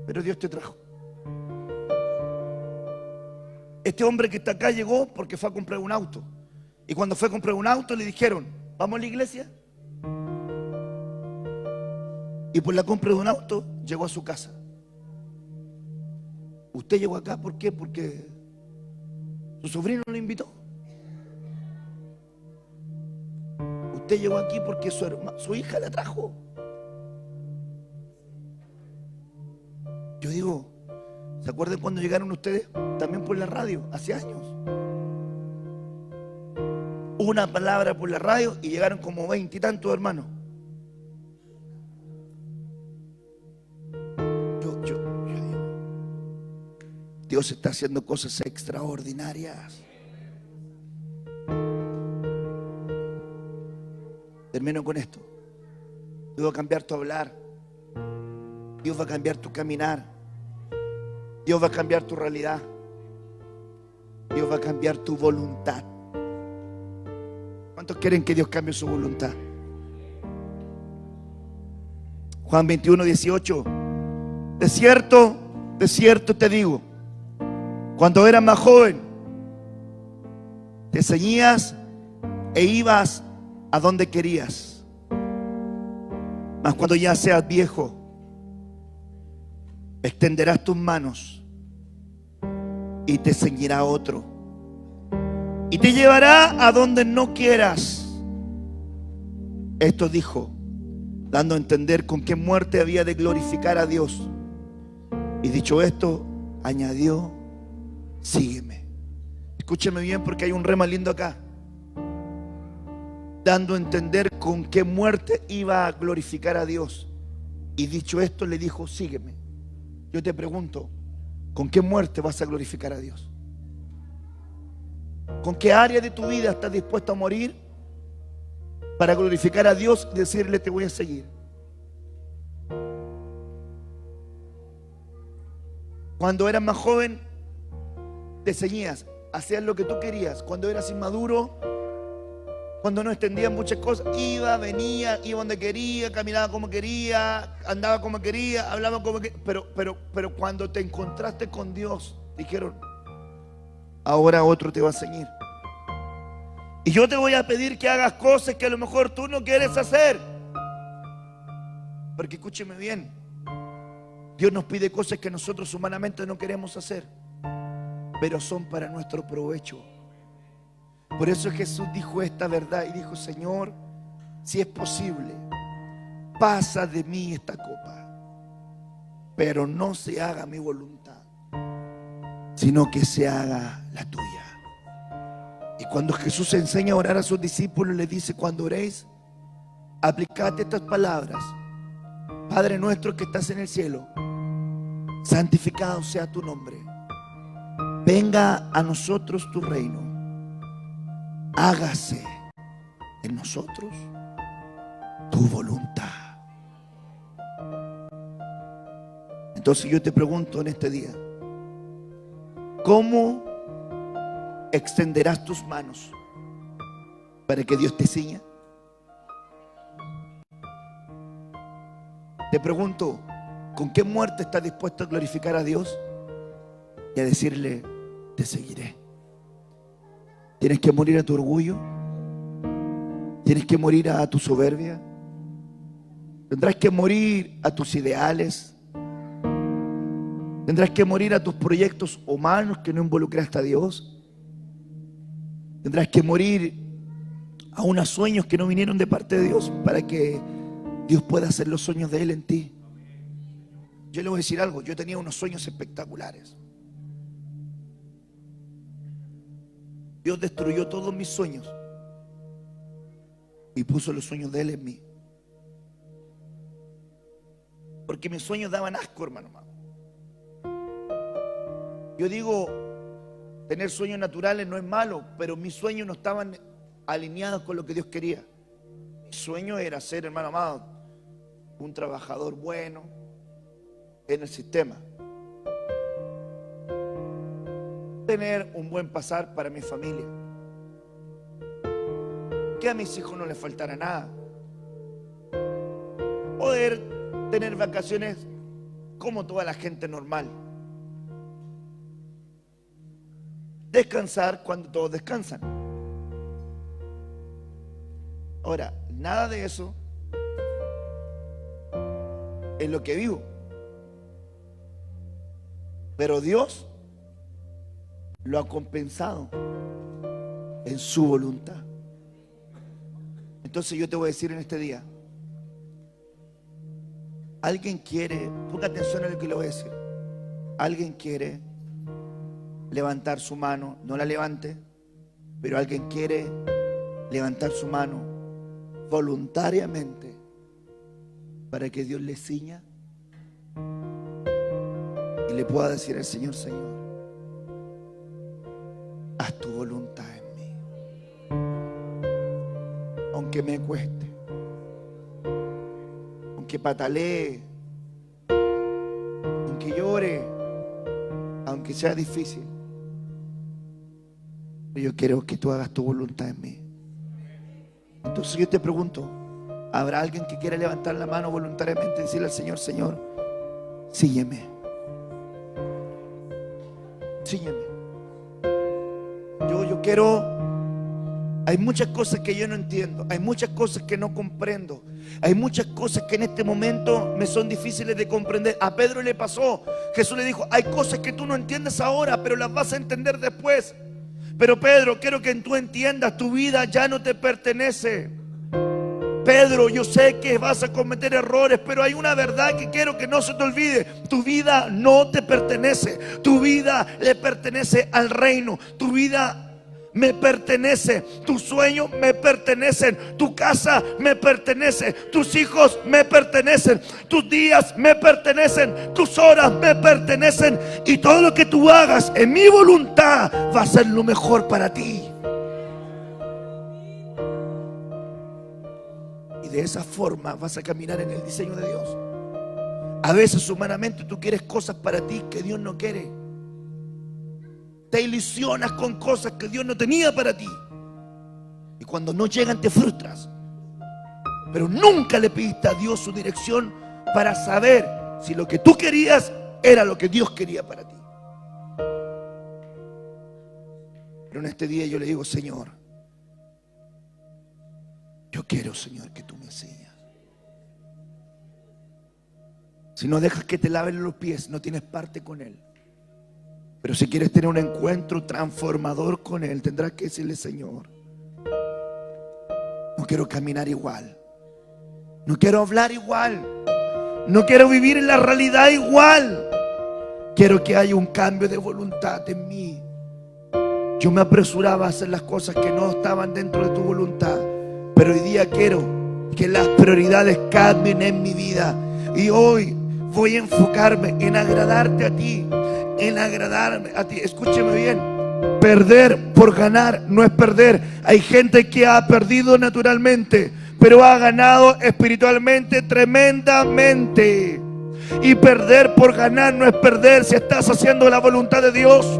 Pero Dios te trajo. Este hombre que está acá llegó porque fue a comprar un auto. Y cuando fue a comprar un auto le dijeron, ¿vamos a la iglesia? Y por la compra de un auto llegó a su casa. Usted llegó acá, ¿por qué? Porque su sobrino lo invitó. Usted llegó aquí porque su hija la trajo. Yo digo, ¿se acuerdan cuando llegaron ustedes? También por la radio, hace años. Una palabra por la radio y llegaron como 20 y tantos hermanos. Yo digo, Dios está haciendo cosas extraordinarias. Termino con esto. Dios va a cambiar tu hablar. Dios va a cambiar tu caminar. Dios va a cambiar tu realidad. Dios va a cambiar tu voluntad. ¿Cuántos quieren que Dios cambie su voluntad? Juan 21, 18. De cierto te digo, cuando eras más joven, te ceñías e ibas a donde querías. Mas cuando ya seas viejo, extenderás tus manos y te ceñirá otro y te llevará a donde no quieras. Esto dijo, dando a entender con qué muerte había de glorificar a Dios. Y dicho esto, añadió, sígueme. Escúcheme bien porque hay un rema lindo acá. Dando a entender con qué muerte iba a glorificar a Dios. Y dicho esto, le dijo, sígueme. Yo te pregunto, ¿con qué muerte vas a glorificar a Dios? ¿Con qué área de tu vida estás dispuesto a morir para glorificar a Dios y decirle te voy a seguir? Cuando eras más joven, te ceñías, hacías lo que tú querías. Cuando eras inmaduro, cuando no entendías muchas cosas, iba, venía, iba donde quería, caminaba como quería, andaba como quería, hablaba como quería. Pero cuando te encontraste con Dios, dijeron, ahora otro te va a ceñir. Y yo te voy a pedir que hagas cosas que a lo mejor tú no quieres hacer. Porque escúcheme bien, Dios nos pide cosas que nosotros humanamente no queremos hacer, pero son para nuestro provecho. Por eso Jesús dijo esta verdad y dijo, Señor, si es posible, pasa de mí esta copa, pero no se haga mi voluntad, sino que se haga la tuya. Y cuando Jesús enseña a orar a sus discípulos, les dice, cuando oréis, aplicad estas palabras. Padre nuestro que estás en el cielo, santificado sea tu nombre. Venga a nosotros tu reino. Hágase en nosotros tu voluntad. Entonces yo te pregunto en este día, ¿cómo extenderás tus manos para que Dios te ciña? Te pregunto, ¿con qué muerte estás dispuesto a glorificar a Dios y a decirle, te seguiré? ¿Tienes que morir a tu orgullo? ¿Tienes que morir a tu soberbia? ¿Tendrás que morir a tus ideales? ¿Tendrás que morir a tus proyectos humanos que no involucraste a Dios? ¿Tendrás que morir a unos sueños que no vinieron de parte de Dios para que Dios pueda hacer los sueños de Él en ti? Yo le voy a decir algo, yo tenía unos sueños espectaculares. Dios destruyó todos mis sueños y puso los sueños de Él en mí. Porque mis sueños daban asco, hermano. Yo digo, tener sueños naturales no es malo, pero mis sueños no estaban alineados con lo que Dios quería. Mi sueño era ser, hermano amado, un trabajador bueno en el sistema. Tener un buen pasar para mi familia. Que a mis hijos no les faltara nada. Poder tener vacaciones como toda la gente normal. Descansar cuando todos descansan. Ahora, nada de eso es lo que vivo. Pero Dios lo ha compensado en su voluntad. Entonces yo te voy a decir en este día, alguien quiere, ponga atención a lo que le voy a decir, alguien quiere levantar su mano, no la levante, pero alguien quiere levantar su mano voluntariamente para que Dios le ciña y le pueda decir al Señor, Señor, haz tu voluntad en mí, aunque me cueste, aunque patalee, aunque llore, aunque sea difícil. Yo quiero que tú hagas tu voluntad en mí. Entonces yo te pregunto, ¿habrá alguien que quiera levantar la mano voluntariamente y decirle al Señor, Señor, sígueme? Sígueme. Yo quiero. Hay muchas cosas que yo no entiendo, hay muchas cosas que no comprendo, hay muchas cosas que en este momento me son difíciles de comprender. A Pedro le pasó, Jesús le dijo, hay cosas que tú no entiendes ahora, pero las vas a entender después. Pero Pedro, quiero que tú entiendas, tu vida ya no te pertenece. Pedro, yo sé que vas a cometer errores, pero hay una verdad que quiero que no se te olvide. Tu vida no te pertenece, tu vida le pertenece al reino, tu vida me pertenece, tus sueños me pertenecen, tu casa me pertenece, tus hijos me pertenecen, tus días me pertenecen, tus horas me pertenecen, y todo lo que tú hagas en mi voluntad va a ser lo mejor para ti. Y de esa forma vas a caminar en el diseño de Dios. A veces humanamente tú quieres cosas para ti que Dios no quiere. Te ilusionas con cosas que Dios no tenía para ti. Y cuando no llegan te frustras. Pero nunca le pediste a Dios su dirección para saber si lo que tú querías era lo que Dios quería para ti. Pero en este día yo le digo, Señor, yo quiero, Señor, que tú me enseñes. Si no dejas que te laven los pies, no tienes parte con Él. Pero si quieres tener un encuentro transformador con Él, tendrás que decirle, Señor, no quiero caminar igual, no quiero hablar igual, no quiero vivir en la realidad igual. Quiero que haya un cambio de voluntad en mí. Yo me apresuraba a hacer las cosas que no estaban dentro de tu voluntad, pero hoy día quiero que las prioridades cambien en mi vida. Y hoy voy a enfocarme en agradarte a ti, en agradarme a ti. Escúcheme bien, perder por ganar no es perder. Hay gente que ha perdido naturalmente, pero ha ganado espiritualmente tremendamente. Y perder por ganar no es perder si estás haciendo la voluntad de Dios.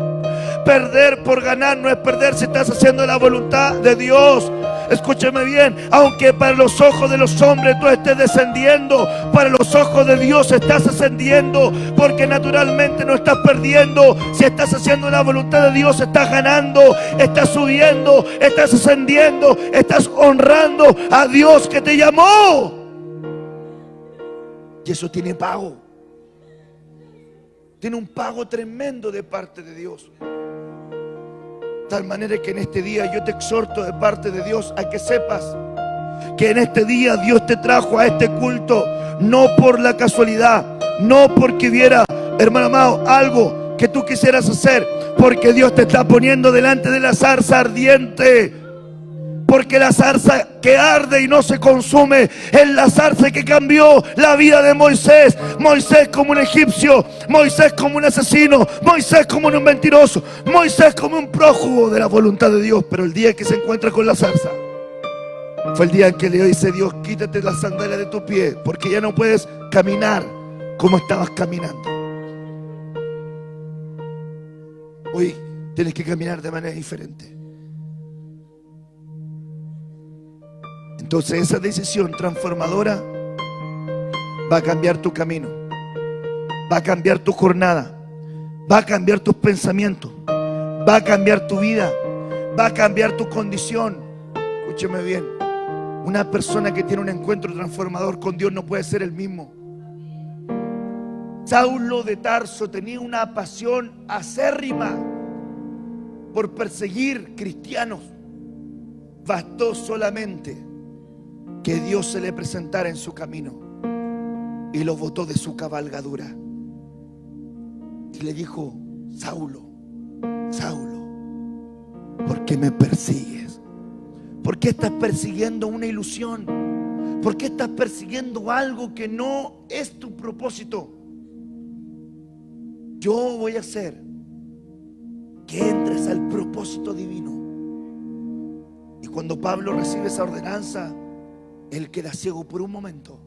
Perder por ganar no es perder si estás haciendo la voluntad de Dios. escúchame bien, aunque para los ojos de los hombres tú estés descendiendo, para los ojos de Dios estás ascendiendo, porque naturalmente no estás perdiendo. Si estás haciendo la voluntad de Dios, estás ganando, estás subiendo, estás ascendiendo, estás honrando a Dios que te llamó. Y eso tiene pago. Tiene un pago tremendo de parte de Dios. De tal manera que en este día yo te exhorto de parte de Dios a que sepas que en este día Dios te trajo a este culto no por la casualidad, no porque hubiera, hermano amado, algo que tú quisieras hacer, porque Dios te está poniendo delante de la zarza ardiente. Porque la zarza que arde y no se consume es la zarza que cambió la vida de Moisés. Moisés como un egipcio, Moisés como un asesino, Moisés como un mentiroso, Moisés como un prófugo de la voluntad de Dios. Pero el día que se encuentra con la zarza fue el día en que le dice Dios: quítate las sandalias de tu pie, porque ya no puedes caminar como estabas caminando. Hoy tienes que caminar de manera diferente. Entonces esa decisión transformadora va a cambiar tu camino, va a cambiar tu jornada, va a cambiar tus pensamientos, va a cambiar tu vida, va a cambiar tu condición. Escúcheme bien, una persona que tiene un encuentro transformador con Dios no puede ser el mismo. Saulo de Tarso tenía una pasión acérrima por perseguir cristianos. Bastó solamente que Dios se le presentara en su camino y lo botó de su cabalgadura y le dijo: Saulo, Saulo, ¿por qué me persigues? ¿Por qué estás persiguiendo una ilusión? ¿Por qué estás persiguiendo algo que no es tu propósito? Yo voy a hacer que entres al propósito divino. Y cuando Pablo recibe esa ordenanza, él queda ciego por un momento.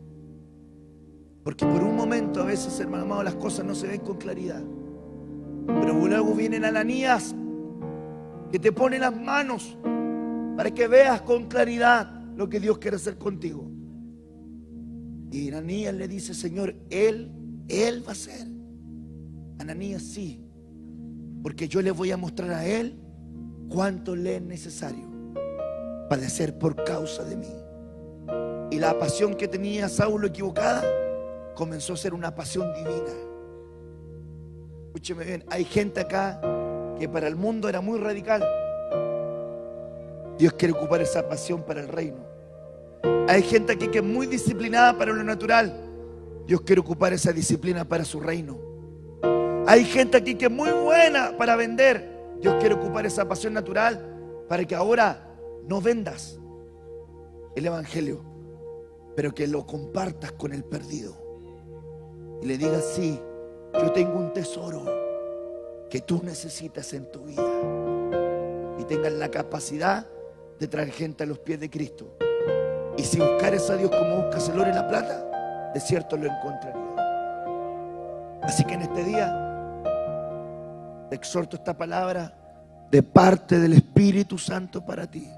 Porque por un momento a veces, hermano amado, las cosas no se ven con claridad. Pero luego vienen Ananías, que te pone las manos para que veas con claridad lo que Dios quiere hacer contigo. Y Ananías le dice: Señor, Él va a hacer. Ananías, sí, porque yo le voy a mostrar a Él cuánto le es necesario padecer por causa de mí. Y la pasión que tenía Saulo equivocada comenzó a ser una pasión divina. Escúcheme bien, hay gente acá que para el mundo era muy radical. Dios quiere ocupar esa pasión para el reino. Hay gente aquí que es muy disciplinada para lo natural. Dios quiere ocupar esa disciplina para su reino. Hay gente aquí que es muy buena para vender. Dios quiere ocupar esa pasión natural para que ahora no vendas el evangelio, pero que lo compartas con el perdido y le digas: sí, yo tengo un tesoro que tú necesitas en tu vida, y tengas la capacidad de traer gente a los pies de Cristo. Y si buscares a Dios como buscas el oro y la plata, de cierto lo encontrarías. Así que en este día te exhorto esta palabra de parte del Espíritu Santo para ti.